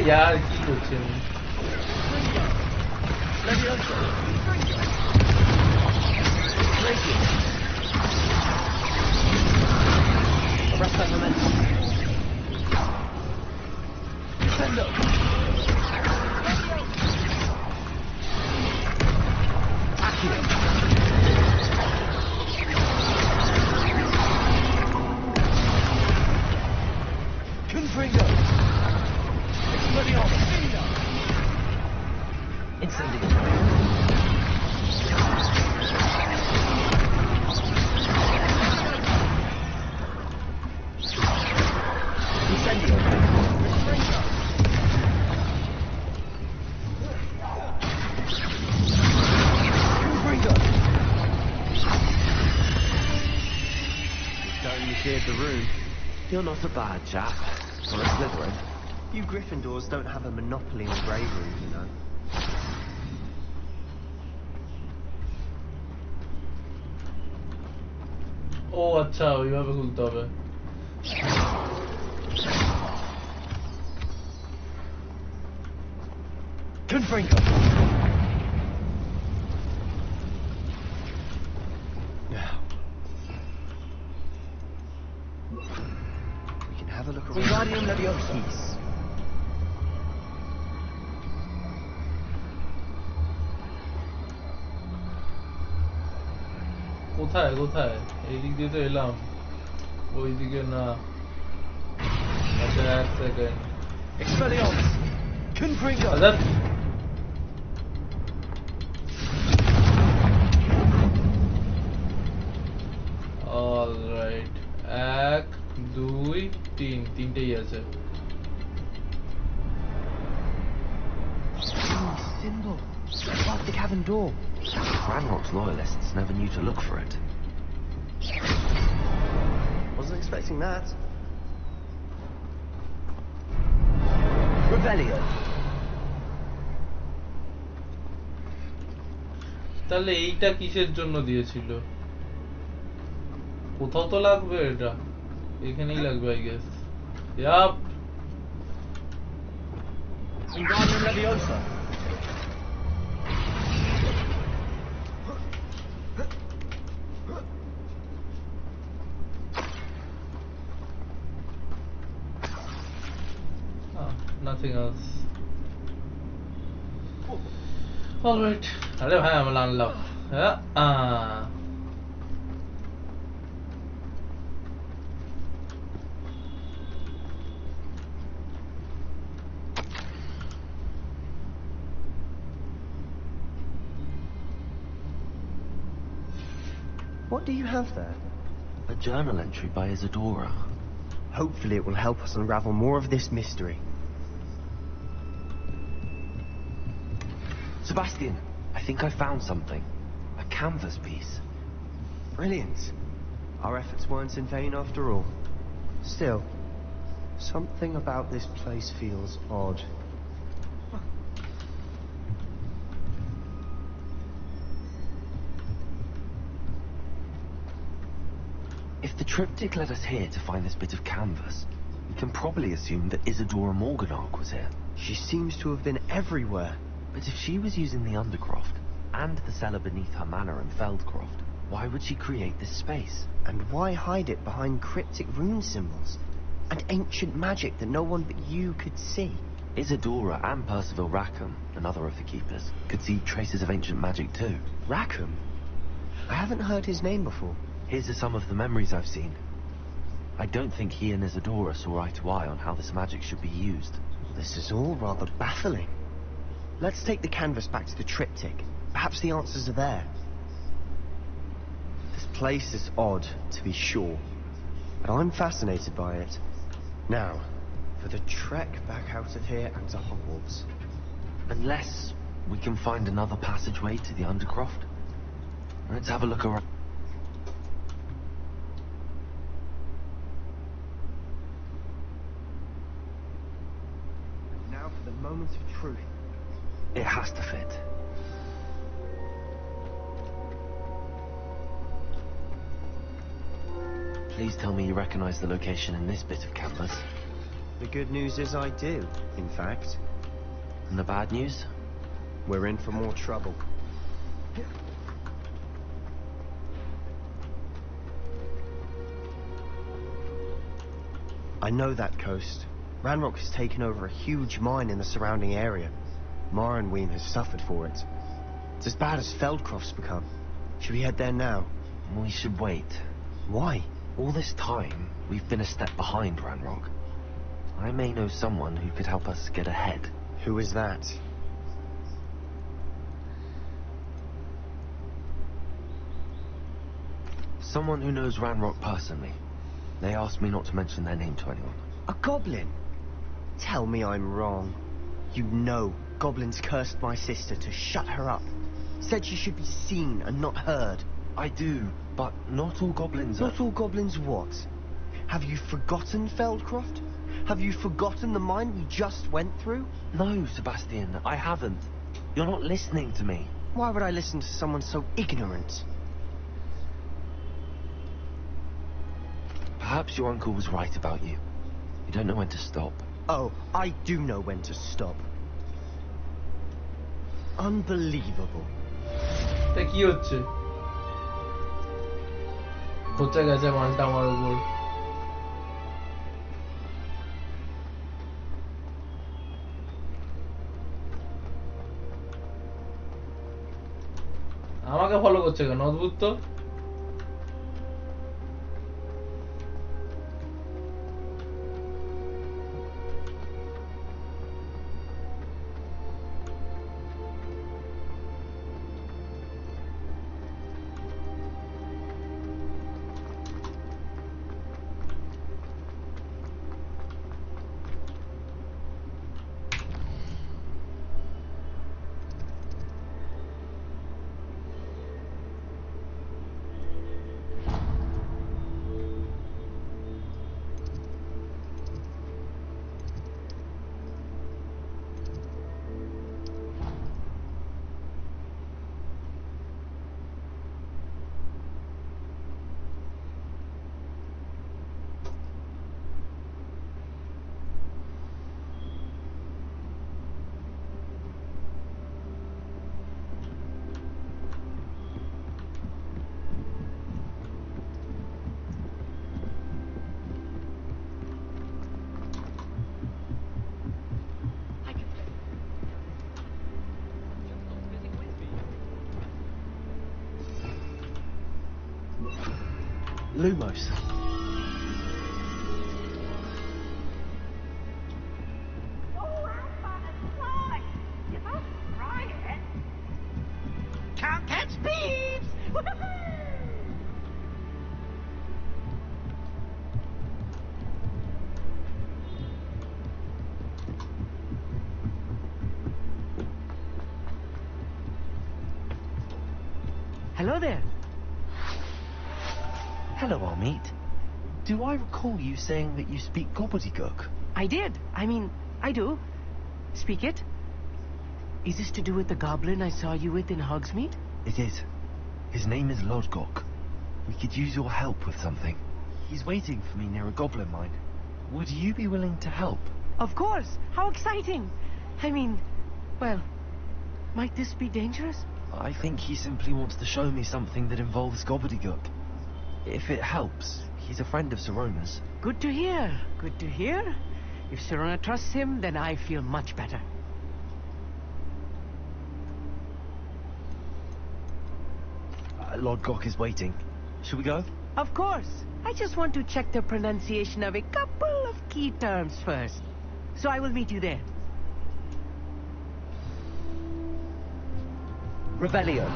यार की করছেন Arrest that momentum. Defendo. Accio. Confringo. Expelliarmus. Incendio. The room. You're not a bad chap. For a Slytherin. You Gryffindors don't have a monopoly on bravery, you know. ও আচ্ছা ওইভাবে খুলতে হবে Confringo. Have a look around. Wingardium Leviosa. কোথায় কোথায় এই দিক দিয়ে তো এলাম ওই দিকে না আচ্ছা এক সেকেন্ড Expelliarmus. Confringo. আচ্ছা অলরাইট 1 2 3 তিনটেই আছে Symbol above the cabin door. Ranrock's loyalists never knew to look for it. Wasn't expecting that. Rebellion. তাহলে এইটা কিসের জন্য দিয়েছিল কোথাও তো লাগবে এটা এখানেই লাগবে I guess yup Wingardium Leviosa. nothing else alright আরে ভাই আমরা আনলাম হ্যাঁ What do you have there? A journal entry by Isadora. Hopefully it will help us unravel more of this mystery. Sebastian, I think I found something. A canvas piece. Brilliant. Our efforts weren't in vain after all. Still, something about this place feels odd. If the triptych led us here to find this bit of canvas, we can probably assume that Isadora Morganach was here. She seems to have been everywhere. But if she was using the Undercroft, and the cellar beneath her manor in Feldcroft, why would she create this space? And why hide it behind cryptic rune symbols? And ancient magic that no one but you could see? Isadora and Percival Rackham, another of the Keepers, could see traces of ancient magic too. Rackham? I haven't heard his name before. His are some of the memories I've seen. I don't think he and Isadora saw eye to eye on how this magic should be used. This is all rather baffling. Let's take the canvas back to the triptych. Perhaps the answers are there. This place is odd, to be sure, but I'm fascinated by it. Now, for the trek back out of here and to Hogwarts. Unless we can find another passageway to the Undercroft. Let's have a look around. Now for the moment of truth. It has to fit. Please tell me you recognize the location in this bit of canvas. The good news is I do, in fact. And the bad news? We're in for more trouble. I know that coast. Ranrock has taken over a huge mine in the surrounding area. Morrowind has suffered for it. It's as bad as Feldcroft's become. Should we head there now? We should wait. Why? All this time, we've been a step behind Ranrock. I may know someone who could help us get ahead. Who is that? Someone who knows Ranrock personally. They asked me not to mention their name to anyone. A goblin? Tell me I'm wrong. You know goblins cursed my sister to shut her up. Said she should be seen and not heard. I do, but not all goblins Not all goblins what? Have you forgotten Feldcroft? Have you forgotten the mine we just went through? No, Sebastian, I haven't. You're not listening to me. Why would I listen to someone so ignorant? Perhaps your uncle was right about you. You don't know when to stop. Oh, I do know when to stop. Unbelievable. তা কি হচ্ছে? পচে গেছে মালটা আমার উপর। আমাকে follow করছে কেন? অদ্ভুত তো। Lumos. Can't catch thieves! Hello there. Hello, Amit. Do I recall you saying that you speak gobbledygook? I did. I mean, I do. Speak it. Is this to do with the goblin I saw you with in Hogsmeade? It is. His name is Lodgok. We could use your help with something. He's waiting for me near a goblin mine. Would you be willing to help? Of course. How exciting. I mean, well, might this be dangerous? I think he simply wants to show me something that involves gobbledygook. If it helps, he's a friend of Sirona's. Good to hear. Good to hear. If Sirona trusts him, then I feel much better. Lodgok is waiting. Shall we go? Of course. I just want to check the pronunciation of a couple of key terms first. So I will meet you there. Revelio.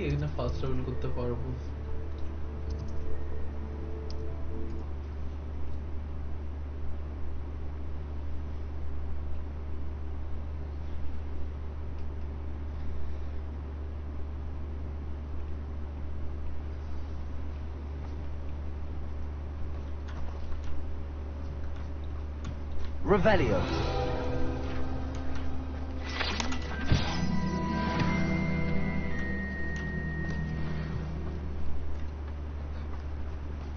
এখানে fast travel করতে পারবো। Revelio.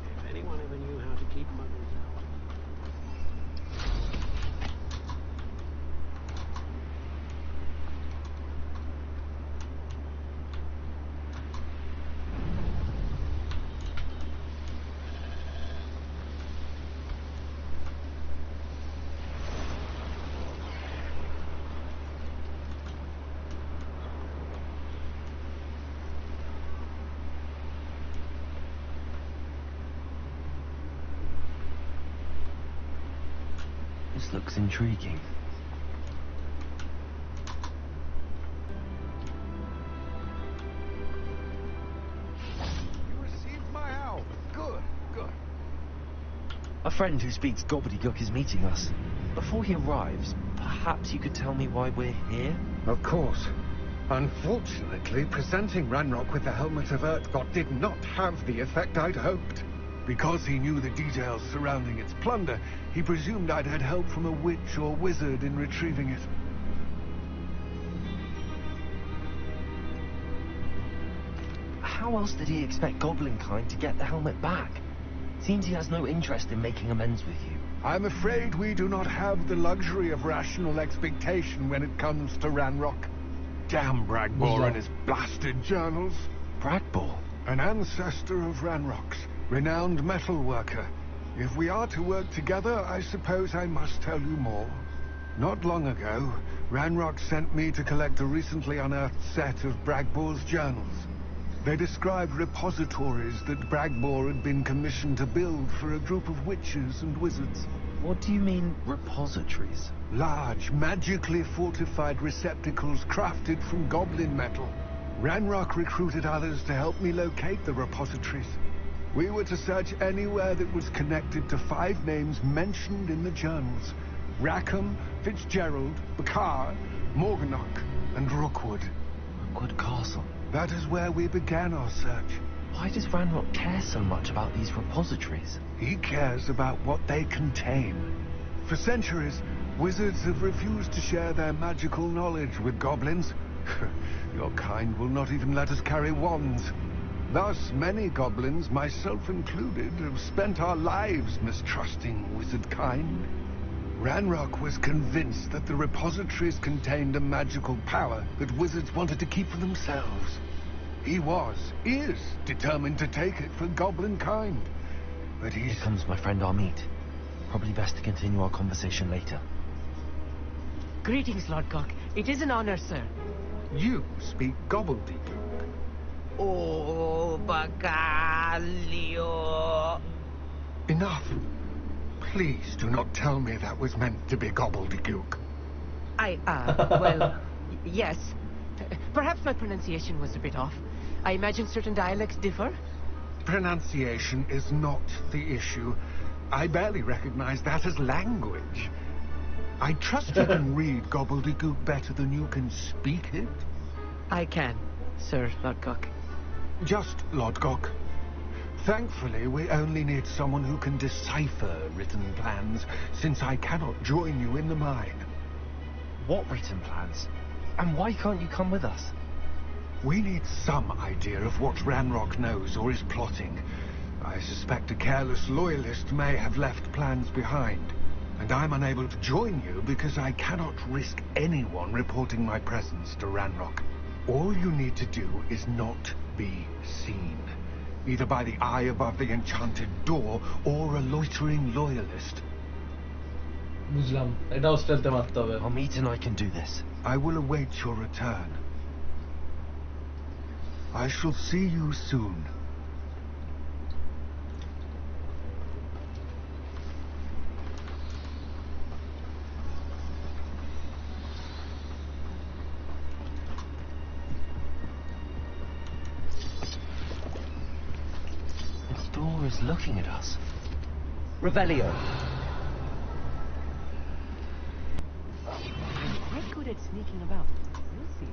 If anyone ever knew how to keep muggles out. This looks intriguing. You received my owl. Good, good. A friend who speaks gobbledygook is meeting us. Before he arrives, perhaps you could tell me why we're here? Of course. Unfortunately, presenting Ranrock with the Helmet of Urtkot did not have the effect I'd hoped. Because he knew the details surrounding its plunder, he presumed I'd had help from a witch or wizard in retrieving it. How else did he expect Goblinkind to get the helmet back? Seems he has no interest in making amends with you. I'm afraid we do not have the luxury of rational expectation when it comes to Ranrock. Damn Bragbor and his blasted journals. Bragbor? An ancestor of Ranrock's, renowned metal worker. If we are to work together, I suppose I must tell you more. Not long ago, Ranrock sent me to collect a recently unearthed set of Bragbor's journals. They described repositories that Bragbor had been commissioned to build for a group of witches and wizards. What do you mean, repositories? Large, magically fortified receptacles crafted from goblin metal. Ranrock recruited others to help me locate the repositories. We were to search anywhere that was connected to 5 names mentioned in the journals. Rackham, Fitzgerald, Bakar, Morganach, and Rookwood. Rookwood Castle. That is where we began our search. Why does Ranrock care so much about these repositories? He cares about what they contain. For centuries, wizards have refused to share their magical knowledge with goblins. Your kind will not even let us carry wands. Thus, many goblins, myself included, have spent our lives mistrusting wizard kind. Ranrock was convinced that the repositories contained a magical power that wizards wanted to keep for themselves. He is determined to take it for goblin kind. But Here comes my friend Armid. Probably best to continue our conversation later. Greetings, Lord Cock. It is an honor, sir. You speak gobbledygook. Oh, Bacalio. Enough. Please do not tell me that was meant to be gobbledygook. Yes. Perhaps my pronunciation was a bit off. I imagine certain dialects differ. Pronunciation is not the issue. I barely recognize that as language. I trust you can read gobbledygook better than you can speak it. I can, Sir Lodgok. Just Lodgok. Thankfully, we only need someone who can decipher written plans, since I cannot join you in the mine. What written plans? And why can't you come with us? We need some idea of what Ranrock knows or is plotting. I suspect a careless loyalist may have left plans behind, and I'm unable to join you because I cannot risk anyone reporting my presence to Ranrock. All you need to do is not be seen, either by the eye above the enchanted door or a loitering loyalist. বুঝলাম এটাও স্টেলথে মারতে হবে Armid and I can do this. I will await your return. I shall see you soon. The door is looking at us. Revelio. I'm quite good at sneaking about. You'll see.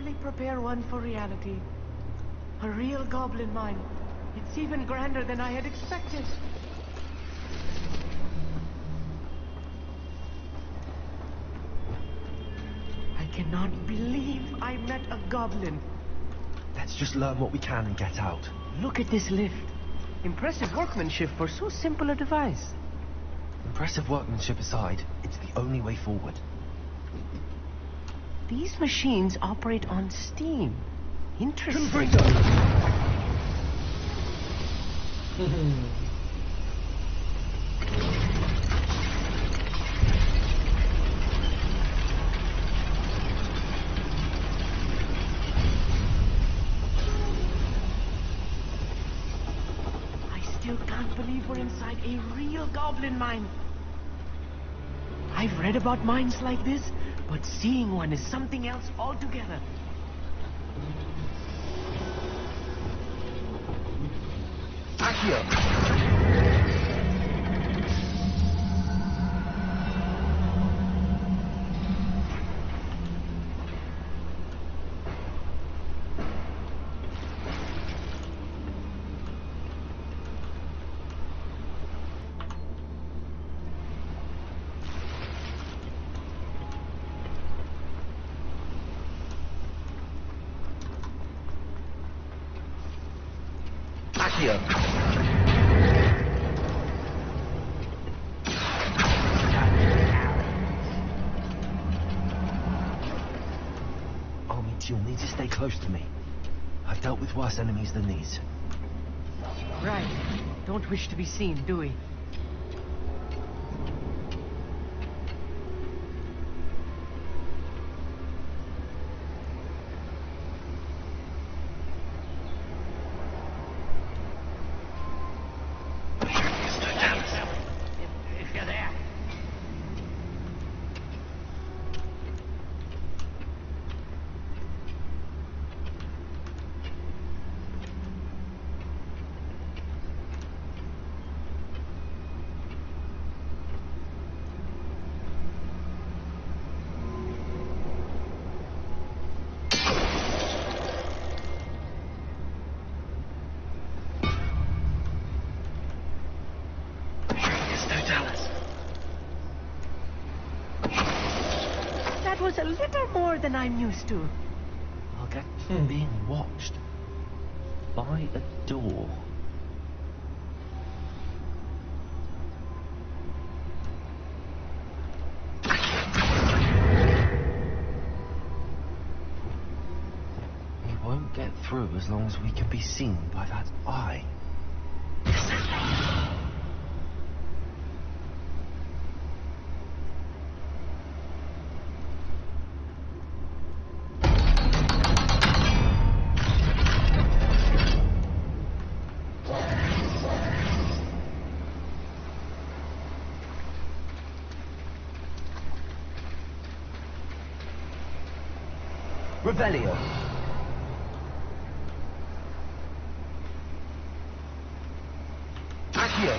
finally prepare one for reality. A real goblin mine. It's even grander than I had expected. I cannot believe I met a goblin. Let's just learn what we can and get out. Look at this lift. Impressive workmanship for so simple a device. Impressive workmanship aside, it's the only way forward. These machines operate on steam. Interesting. I still can't believe we're inside a real goblin mine. I've read about mines like this, but seeing one is something else altogether. You'll need to stay close to me. I've dealt with worse enemies than these. Right. Don't wish to be seen, do we? If you're there. That was a little more than I'm used to. I'll get being watched by a door. We won't get through as long as we can be seen by that eye. Revelio. Accio.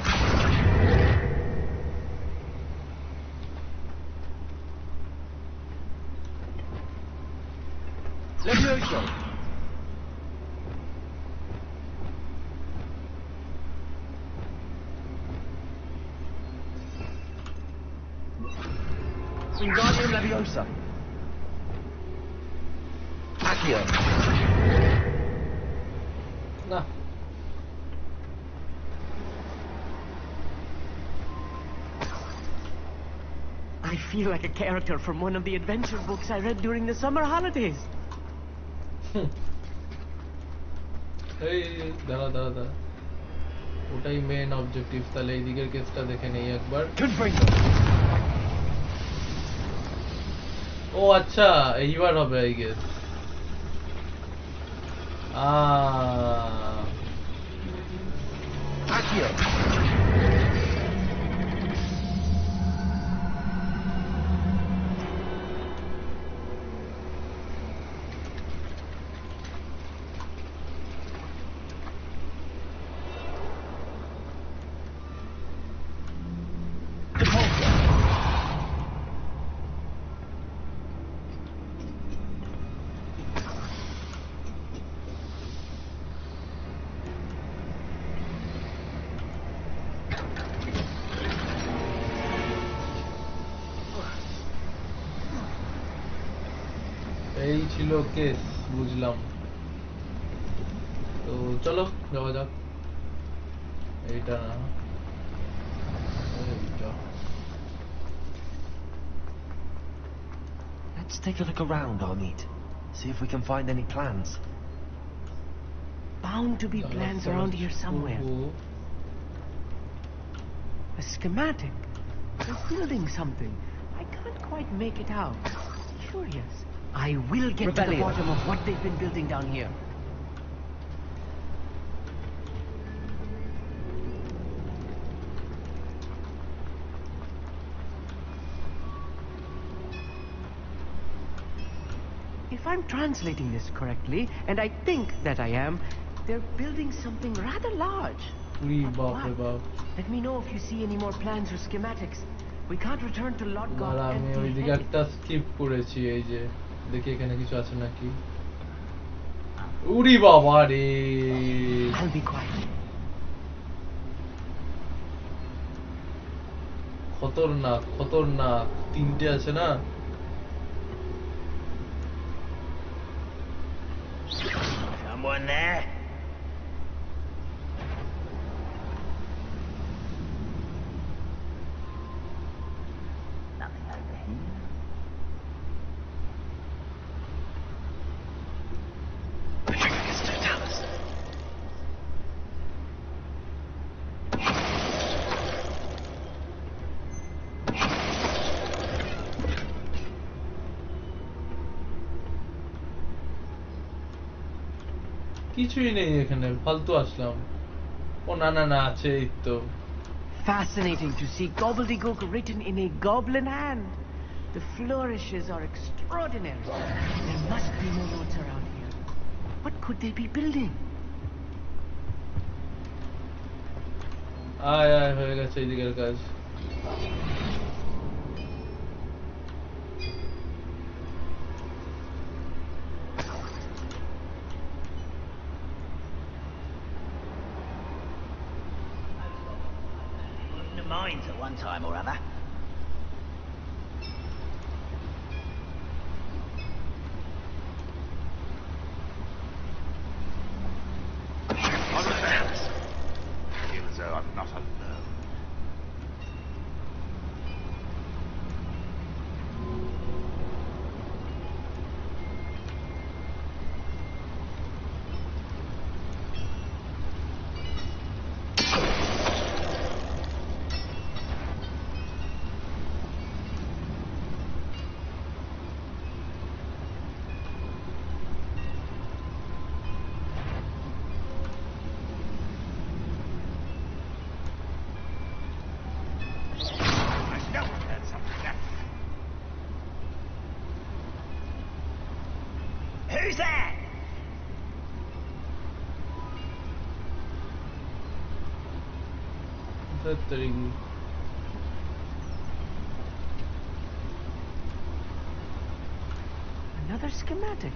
Levioso. Wingardium Leviosa. Accio. No. I feel like a character from one of the adventure books I read during the summer holidays. এই দাঁড়া দাঁড়া দাঁড়া ওটাই main objective তাহলে এই দিকের কেসটা দেখে নেই একবার ও আচ্ছা এইবার হবে আই গেস এই ছিল কেস, বুঝলাম। তো চলো যাওয়া যাক। এইটা না, এইটা। Let's take a look around, Armid. See if we can find any plans. Bound to be plans around here somewhere. A schematic. They're building something. I can't quite make it out. Curious. I will get to the bottom of what they've been building down here. If I'm translating this correctly, and I think that I am, they're building something rather large. Let me know if you see any more plans or schematics. We can't return to Lord God আমি ওইদিকে একটা skip করেছি, এই যে দেখি এখানে কিছু আছে নাকি। উরি বাবা রে, I'll be quiet. খতরনাক খতরনাক, তিনটে আছে না। Someone there? Nothing over here. কিছুই নেই এখানে, ফালতু আসলাম। ও না না না, আছে এই তো। Fascinating to see gobbledygook written in a goblin hand. The flourishes are extraordinary. There must be more notes around here. What could they be building? আয় আয়, হয়ে গেছে এইদিকের কাজ। Mines at one time or other. On the fence. I feel as though I'm not alone. Who's that? Another schematic.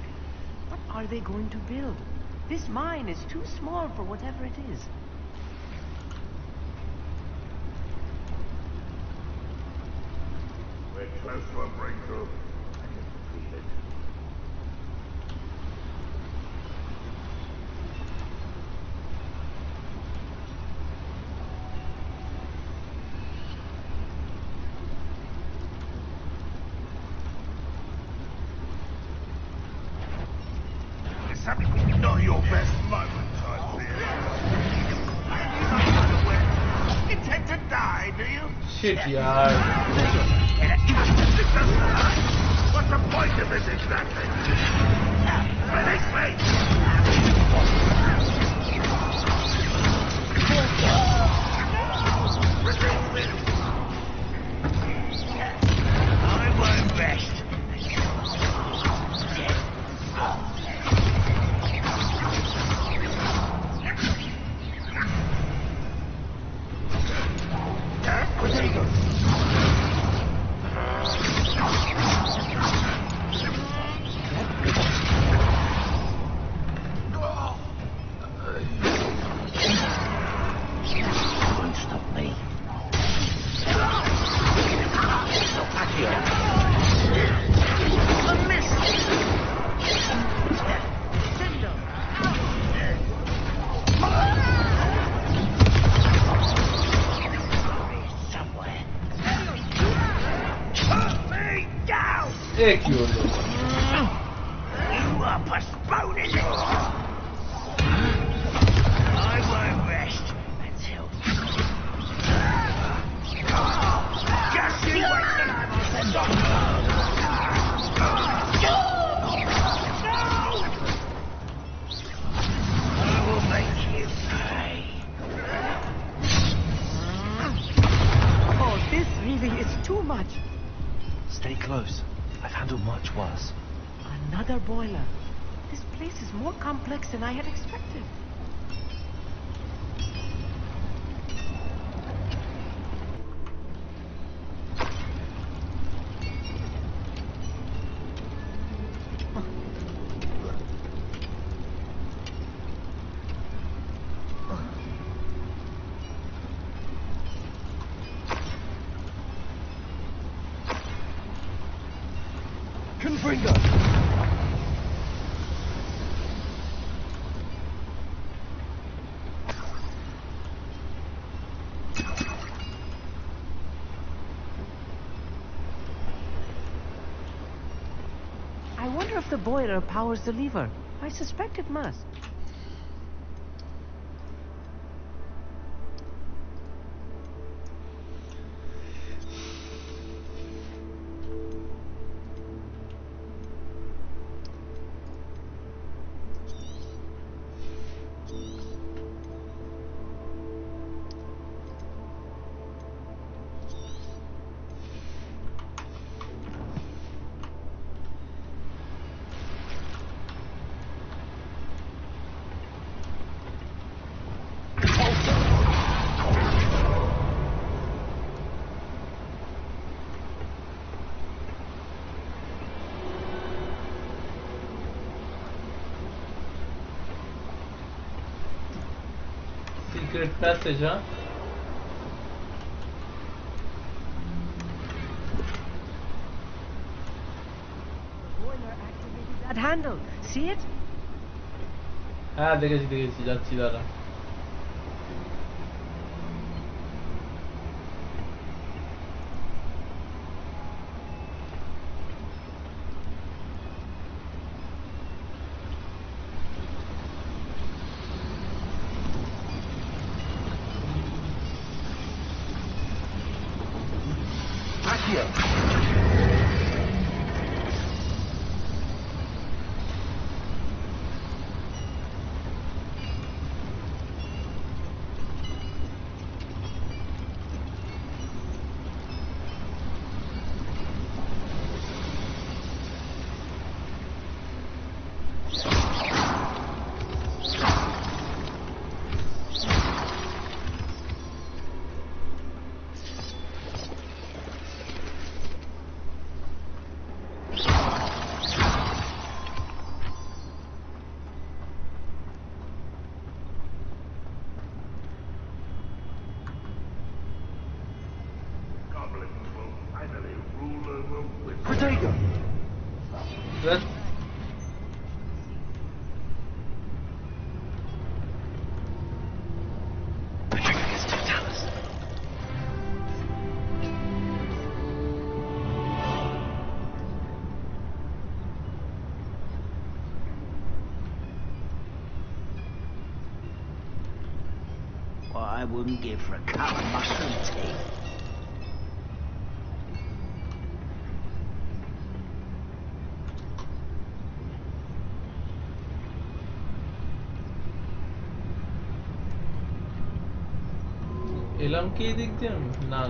What are they going to build? This mine is too small for whatever it is. We're close to a breakthrough. I can feel it. Not your best moment, I fear. You intend to die, do you? Shit, yaar. What's the point of this exactly? Release me! Release me! I won't rest. কি হলো? You are postponing it. I won't rest until... Just you wait till I'm on the top. No! I will make you pay. Oh, this really is too much. Stay close. I've handled much worse. Another boiler. This place is more complex than I had expected. Confringo! I wonder if the boiler powers the lever. I suspect it must. Secret passage, huh? The boiler activated that handle. See it? হ্যাঁ দেখেছি যাচ্ছি দাঁড়া। Let's What I wouldn't give for a cup of mushroom tea. এলাম কি দিক দিয়ে? না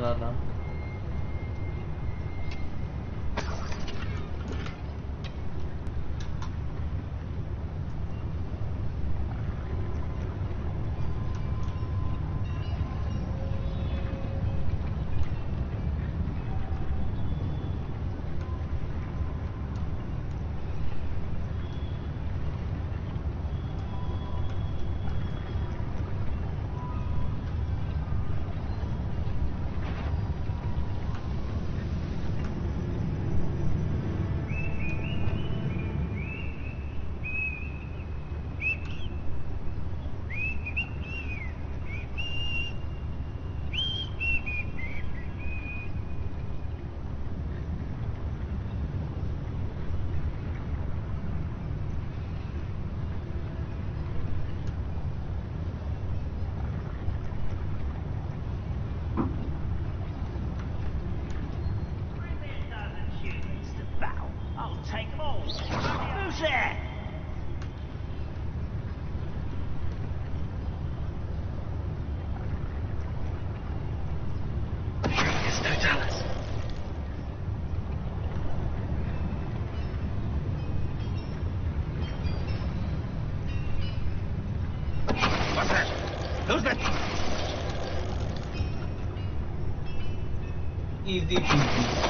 Who's there? It's Totalis. What's that? Who's that? Easy peasy.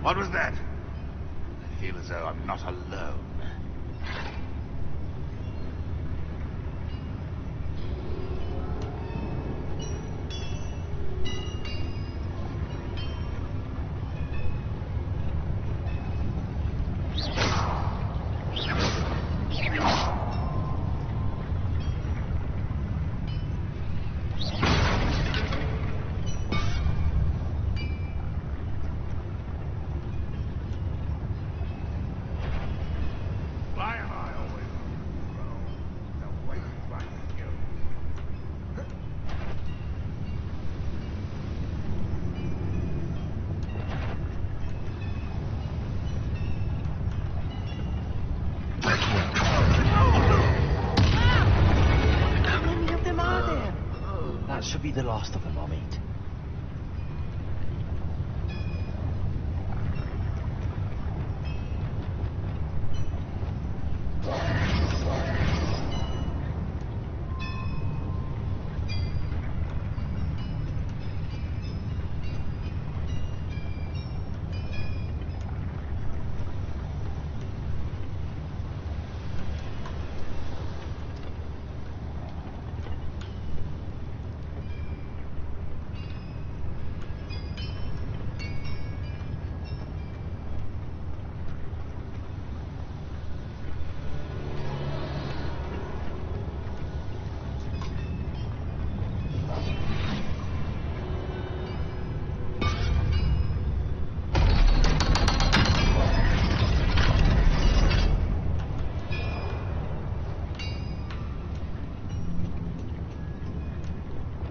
What was that? I feel as though I'm not alone. That should be the last of them I'll meet.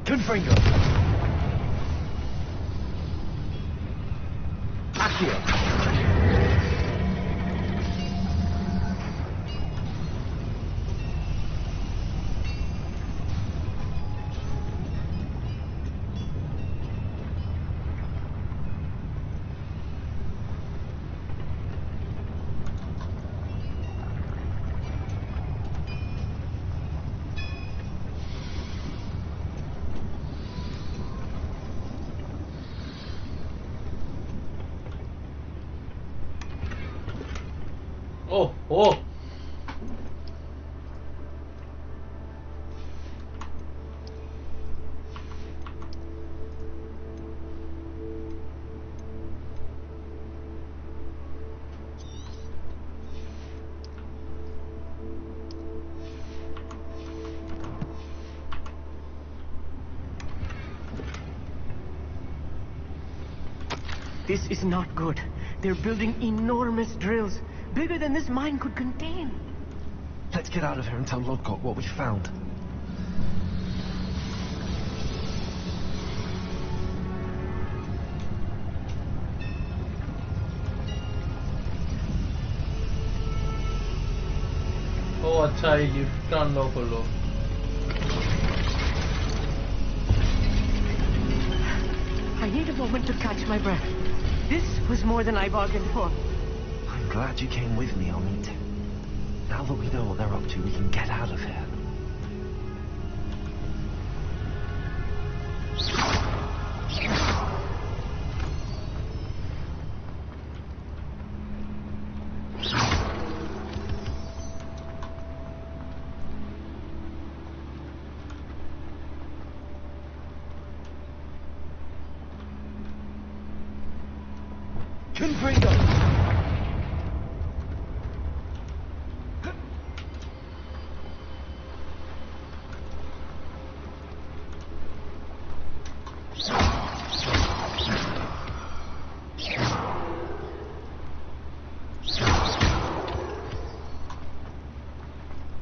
Confringo. Accio. Oh! This is not good. They're building enormous drills, bigger than this mine could contain. Let's get out of here and tell Lodgok what we found. Oh, अच्छा ये lift का unlock कर लो. I need a moment to catch my breath. This was more than I bargained for. I'm glad you came with me, Amit. Now that we know what they're up to, we can get out of here. Confringo!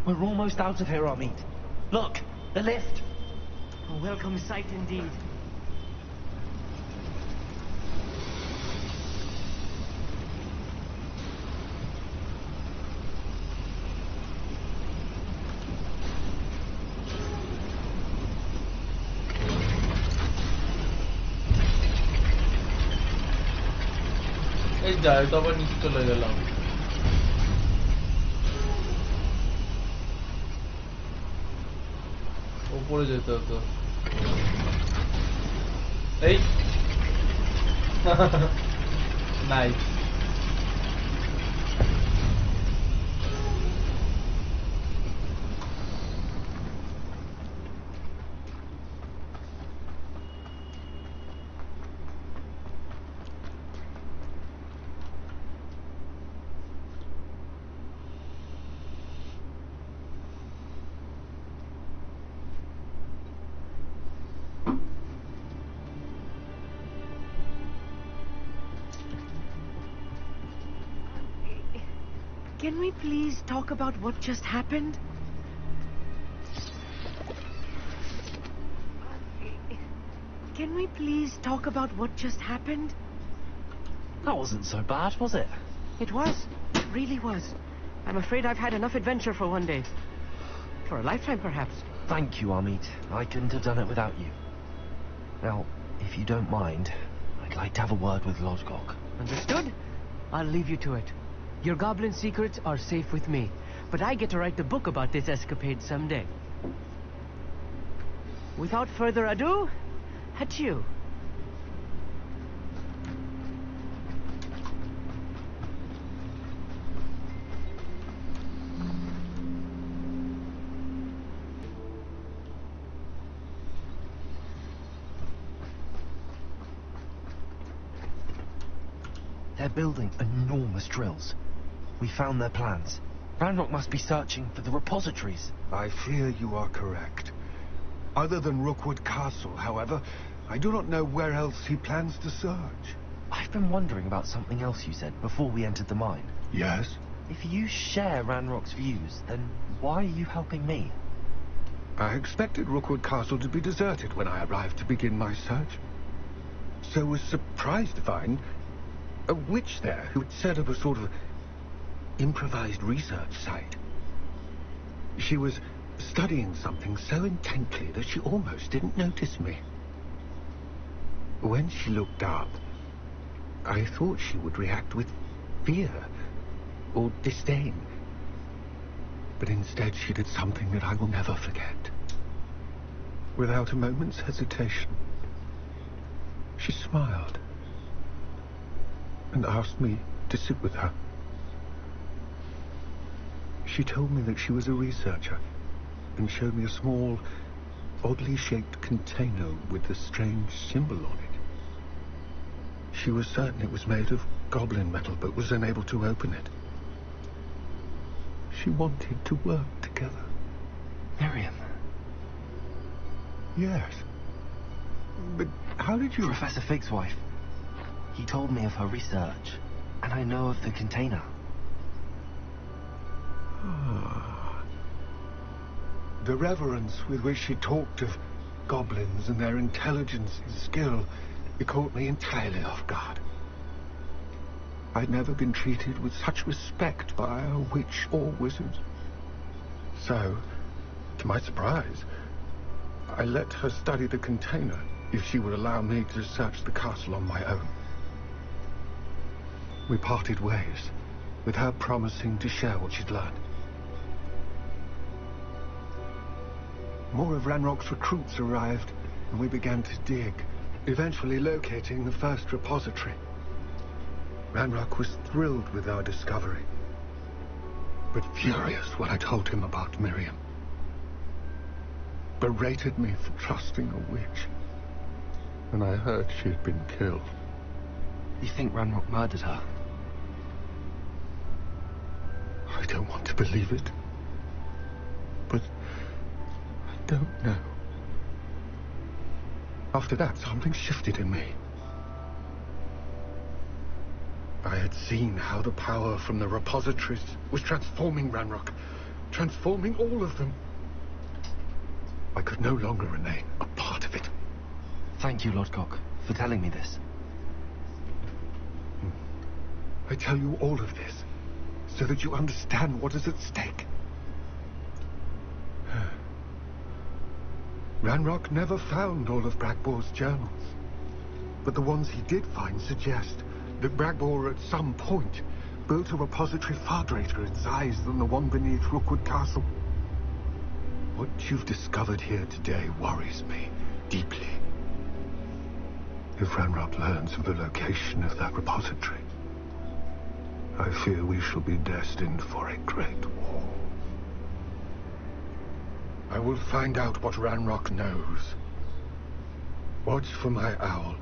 We're almost out of here, Amit. Look, the lift. A welcome sight indeed. এই যায় তো আবার নিচে চলে গেলাম। উপরে যেতে হতো। এই nice. Can we please talk about what just happened? Can we please talk about what just happened? That wasn't so bad, was it? It was. It really was. I'm afraid I've had enough adventure for one day. For a lifetime, perhaps. Thank you, Amit. I couldn't have done it without you. Now, if you don't mind, I'd like to have a word with Lodgok. Understood? I'll leave you to it. Your goblin secrets are safe with me, but I get to write the book about this escapade someday. Without further ado, adieu. They're building enormous drills. We found their plans. Ranrock must be searching for the repositories. I fear you are correct. Other than Rookwood Castle, however, I do not know where else he plans to search. I've been wondering about something else you said before we entered the mine. Yes? If you share Ranrock's views, then why are you helping me? I expected Rookwood Castle to be deserted when I arrived to begin my search. So was surprised to find a witch there who had set up a sort of improvised research site. She was studying something so intently that she almost didn't notice me. When she looked up, I thought she would react with fear or disdain. But instead she did something that I will never forget. Without a moment's hesitation, she smiled and asked me to sit with her. She told me that she was a researcher and showed me a small, oddly shaped container with a strange symbol on it. She was certain it was made of goblin metal but was unable to open it. She wanted to work together. Miriam? Yes. But how did you... Professor Fig's wife. He told me of her research, and I know of the container. The reverence with which she talked of goblins and their intelligence and skill, it caught me entirely off guard. I'd never been treated with such respect by a witch or wizard. So, to my surprise, I let her study the container if she would allow me to search the castle on my own. We parted ways, with her promising to share what she'd learned. More of Ranrock's recruits arrived, and we began to dig, eventually locating the first repository. Ranrock was thrilled with our discovery, but furious when I told him about Miriam. Berated me for trusting a witch, and I heard she had been killed. You think Ranrock murdered her? I don't want to believe it, but I don't know. After that, something shifted in me. I had seen how the power from the repositories was transforming Ranrock, transforming all of them. I could no longer remain a part of it. Thank you, Lodgok, for telling me this. I tell you all of this so that you understand what is at stake. Ranrock never found all of Bragbor's journals, but the ones he did find suggest that Bragbor at some point built a repository far greater in size than the one beneath Rookwood Castle. What you've discovered here today worries me deeply. If Ranrock learns of the location of that repository, I fear we shall be destined for a great war. I will find out what Ranrock knows. Watch for my owl.